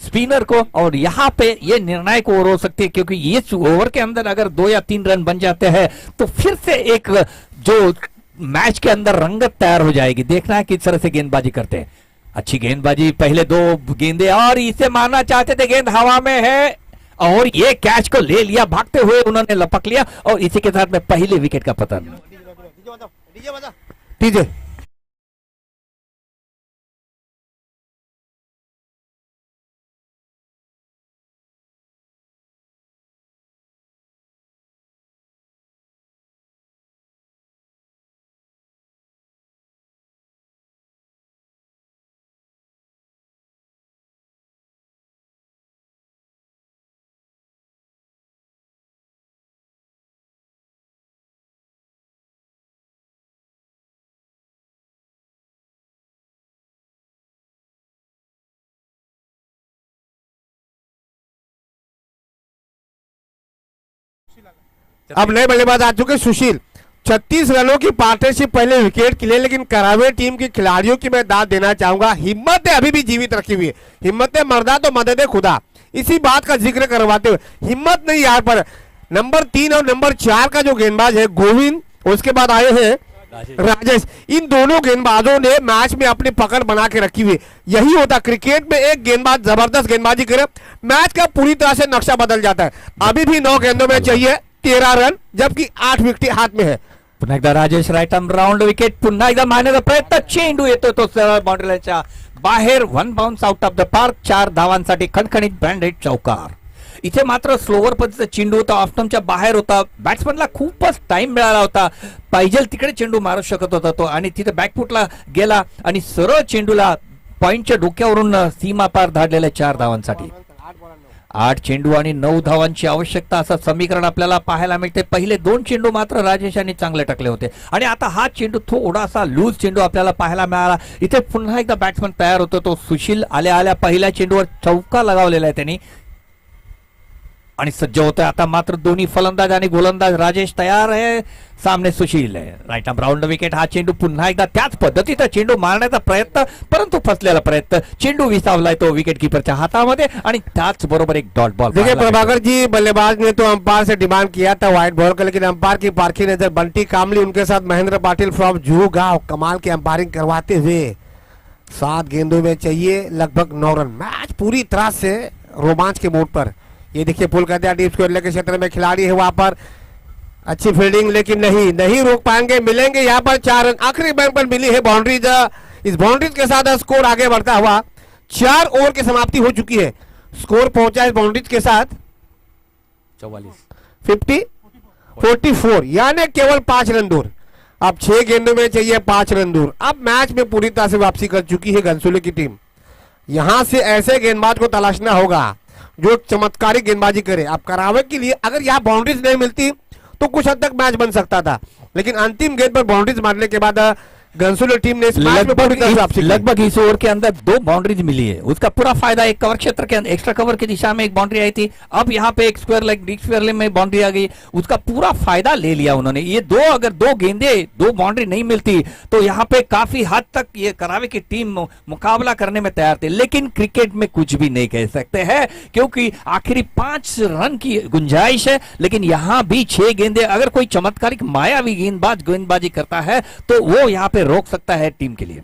S1: स्पिनर को, और यहाँ पे ये निर्णायक ओवर हो सकती है, क्योंकि ये ओवर के अंदर अगर 2 या 3 रन बन जाते हैं तो फिर से एक जो मैच के अंदर रंगत तैयार हो जाएगी। देखना है किस तरह से गेंदबाजी करते हैं। अच्छी गेंदबाजी, पहले 2 गेंदे और इसे मारना चाहते थे, गेंद हवा में है और ये कैच को ले लिया, भागते हुए उन्होंने लपक लिया, और इसी के साथ में पहले विकेट का पतन।
S2: डीजे अब नए बल्लेबाज आ चुके सुशील। 36 रनों की पार्टनरशिप पहले विकेट के लिए, लेकिन करावे टीम की खिलाड़ियों की मैं दाद देना चाहूंगा। हिम्मतें अभी भी जीवित रखी हुई है। हिम्मतें मर्दा तो मदद खुदा, इसी बात का जिक्र करवाते हुए हिम्मत नहीं यार पर नंबर 3 और नंबर 4 का जो गेंदबाज है गोविंद, उसके बाद आए हैं राजेश। इन दोनों गेंदबाजों ने मैच में अपनी पकड़ बना के रखी हुई। यही होता क्रिकेट में, एक गेंदबाज जबरदस्त गेंदबाजी करे मैच का पूरी तरह से नक्शा बदल जाता है। अभी भी 9 गेंदों में चाहिए 13 रन, जबकि 8 विकेट हाथ में है।
S1: पुन्हा एकदा Rajesh right arm round wicket, पुन्हा एकदा मारण्याचा प्रयत्न, चेंडू येतो तो सरळ बाउंड्रीच्या बाहेर, 1 bounce out of the park. 4 धावांसाठी खणखणीत ब्रँडेड चौकार। इथे मात्र स्लोवर पद्धतीचा चेंडू होता, ऑफ स्टंपच्या बाहेर होता, बॅट्समनला खूपच टाइम मिळाला होता, पाहिजे तिकडे चेंडू मारू शकत होता तो, आणि तिथे बॅकफुटला गेला आणि सरळ चेंडूला पॉइंटच्या डोक्यावरून सीमा पार धाडलेल्या 4 धावांसाठी. 8 चेंडू आणि 9 धावांची आवश्यकता असं समीकरण आपल्याला पाहायला मिळते. पहिले 2 चेंडू मात्र राजेश यांनी चांगले टाकले होते आणि आता हा चेंडू थोडासा लूज चेंडू आपल्याला पाहायला मिळाला. इथे पुन्हा एकदा बॅट्समन तयार होतो, तो सुशील आल्या आल्या पहिल्या चेंडूवर चौका लगावलेला आहे त्यांनी आणि सज्ज होतोय. आता मात्र दोन्ही फलंदाज आणि गोलंदाज राजेश तयार आहे, सामने सुशील आहे. Right arm round wicket. हा चेंडू पुन्हा एकदा त्याच पद्धतीचा चेंडू मारण्याचा प्रयत्न, परंतु फसलेला प्रयत्न. चेंडू विसावलाय तो विकेट कीपरच्या हातामध्ये आणि त्याच बरोबर एक डॉट बॉल.
S2: देखिए प्रभाकर जी, बल्लेबाज ने तो अंपायर से डिमांड किया था व्हाइट बॉल का, लेकिन अंपायर की पारखी नजर बंटी कामली उनके साथ महेंद्र पाटिल फ्रॉम जुहू गांव कमाल की अंपायरिंग करवाते हुए 7 गेंदों में चाहिए लगभग 9 रन. मैच पूरी तरह से रोमांच के मोड पर. ये देखिए पुल कर दिया डीप स्क्वायर के क्षेत्र में, खिलाड़ी है वहां पर, अच्छी फील्डिंग लेकिन नहीं रोक पाएंगे. मिलेंगे यहाँ पर 4 रन. आखिरी बैन पर मिली है बाउंड्रीज. इस बाउंड्रीज के साथ स्कोर आगे बढ़ता हुआ 4 ओवर की समाप्ति हो चुकी है. स्कोर पहुंचा इस बाउंड्रीज के साथ 44 यानी केवल 5 रन दूर. अब 6 गेंदों में चाहिए 5 रन दूर. अब मैच में पूरी तरह से वापसी कर चुकी है घनसोली की टीम. यहां से ऐसे गेंदबाज को तलाशना होगा जो चमत्कारी गेंदबाजी करे. अब करावे के लिए अगर यहाँ बाउंड्रीज नहीं मिलती तो कुछ हद तक मैच बन सकता था, लेकिन अंतिम गेंद पर बाउंड्रीज मारने के बाद घनसोली टीम ने इस मैच में
S1: लगभग इस ओवर के अंदर 2 बाउंड्रीज मिली है. उसका पूरा फायदा एक कवर क्षेत्र के अंदर एक्स्ट्रा कवर की दिशा में एक बाउंड्री आई थी, अब यहाँ पे एक square leg deep square leg में बाउंड्री आ गई. उसका पूरा फायदा ले लिया उन्होंने. ये अगर 2 गेंदे 2 बाउंड्री नहीं मिलती तो यहाँ पे काफी हद तक ये करावे की टीम मुकाबला करने में तैयार थी. लेकिन क्रिकेट में कुछ भी नहीं कह सकते हैं क्योंकि आखिरी 5 रन की गुंजाइश है, लेकिन यहाँ भी 6 गेंदे अगर कोई चमत्कारिक मायावी गेंदबाजी करता है तो वो यहाँ पे रोक सकता है टीम के लिए.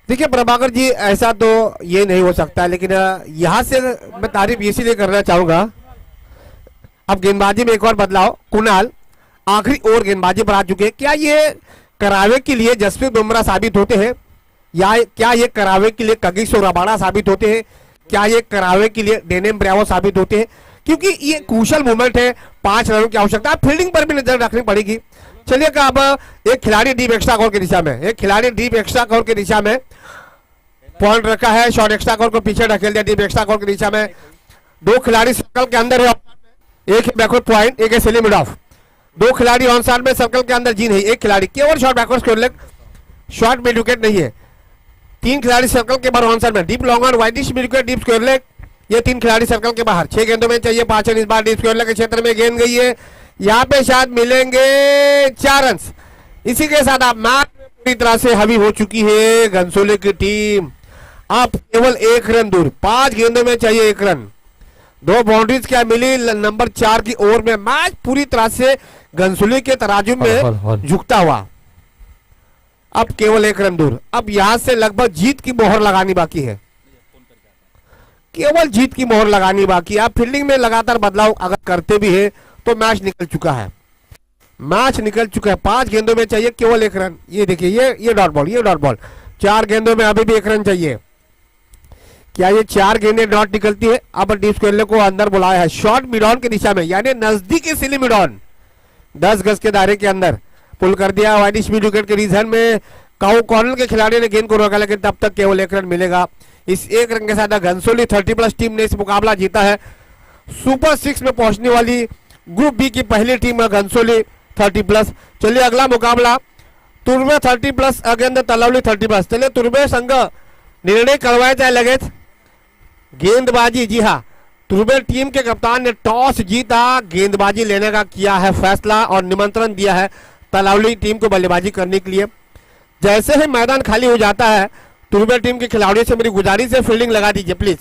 S2: देखिए प्रभाकर जी, ऐसा तो ये नहीं हो सकता, लेकिन यहां से मैं तारीफ इसीलिए करना चाहूंगा. अब गेंदबाजी में एक और बदलाव. कुणाल आखिरी ओवर गेंदबाजी पर आ चुके हैं. क्या ये करावे के लिए जसप्रीत बुमराह साबित होते हैं, या क्या ये करावे के लिए कगिसो रबाड़ा साबित होते हैं, क्या ये करावे के लिए डेनिम ब्रावो साबित होते हैं? क्योंकि ये क्रूशल मूवमेंट है, 5 रनों की आवश्यकता. फील्डिंग पर भी नजर रखनी पड़ेगी. चलिए अब एक खिलाड़ी डीप एक्स्ट्रा कवर की दिशा में, एक खिलाड़ी डीप एक्स्ट्रा कवर की दिशा में पॉइंट रखा है. शॉर्ट एक्स्ट्रा कवर को पीछे ढकेल दिया. डीप एक्स्ट्रा कवर की दिशा में 2 खिलाड़ी सर्कल के अंदर है, एक बैकवर्ड पॉइंट, एक है सेली मिड ऑफ. 2 खिलाड़ी ऑन साइड में सर्कल के अंदर जी नहीं, एक खिलाड़ी केवल short backward square leg, short mid wicket नहीं है. 3 खिलाड़ी सर्कल के बाहर ऑन साइड में, deep long on widish mid wicket deep square leg. ये 3 खिलाड़ी सर्कल के बाहर. 6 गेंदों में चाहिए 5 रन. इस बार डीप स्क्वायर लेग के क्षेत्र में गेंद गई है, यहाँ पे शायद मिलेंगे 4 रन. इसी के साथ आप मैच पूरी तरह से हावी हो चुकी है घनसोली की टीम. अब केवल 1 रन दूर. 5 गेंदों में चाहिए 1 रन. 2 बाउंड्रीज क्या मिली नंबर 4 की ओवर में. मैच पूरी तरह से घनसोली के तराजू में झुकता हुआ. अब केवल 1 रन दूर. अब यहां से लगभग जीत की मोहर लगानी बाकी है, केवल जीत की मोहर लगानी बाकी है. आप फील्डिंग में लगातार बदलाव अगर करते भी है तो मैच निकल चुका है, मैच निकल चुका है. 5 गेंदों में चाहिए केवल 1 रन. ये देखिए ये डॉट बॉल, ये डॉट बॉल. 4 गेंदों में अभी भी 1 रन चाहिए. क्या ये 4 गेंदें डॉट निकलती है? अब डीप स्क्वायर को अंदर बुलाया है शॉर्ट मिड ऑन की दिशा में, यानी नजदीकी सिली मिड ऑन 10 गज के दायरे के अंदर पुल कर दिया. वाइडिश मिड विकेट के रीजन में काउ कॉर्नर के खिलाड़ी ने गेंद को रोका, लेकिन तब तक केवल 1 रन मिलेगा. इस 1 रन के साथ घनसोली 30+ टीम ने इस मुकाबला जीता है. सुपर 6 में पहुंचने वाली ग्रुप बी की पहली टीम है घनसोली 30+. चलिए अगला मुकाबला तुर्बे 30+ अगेंस्ट तलावली 30+. चलिए तुर्बे संघ निर्णय करवायचा आहे लगेच. गेंदबाजी, जी हाँ, तुर्बे टीम के कप्तान ने टॉस जीता, गेंदबाजी लेने का किया है फैसला और निमंत्रण दिया है तलावली टीम को बल्लेबाजी करने के लिए. जैसे ही मैदान खाली हो जाता है तुर्बे टीम के खिलाड़ियों से मेरी गुजारिश है फील्डिंग लगा दीजिए प्लीज.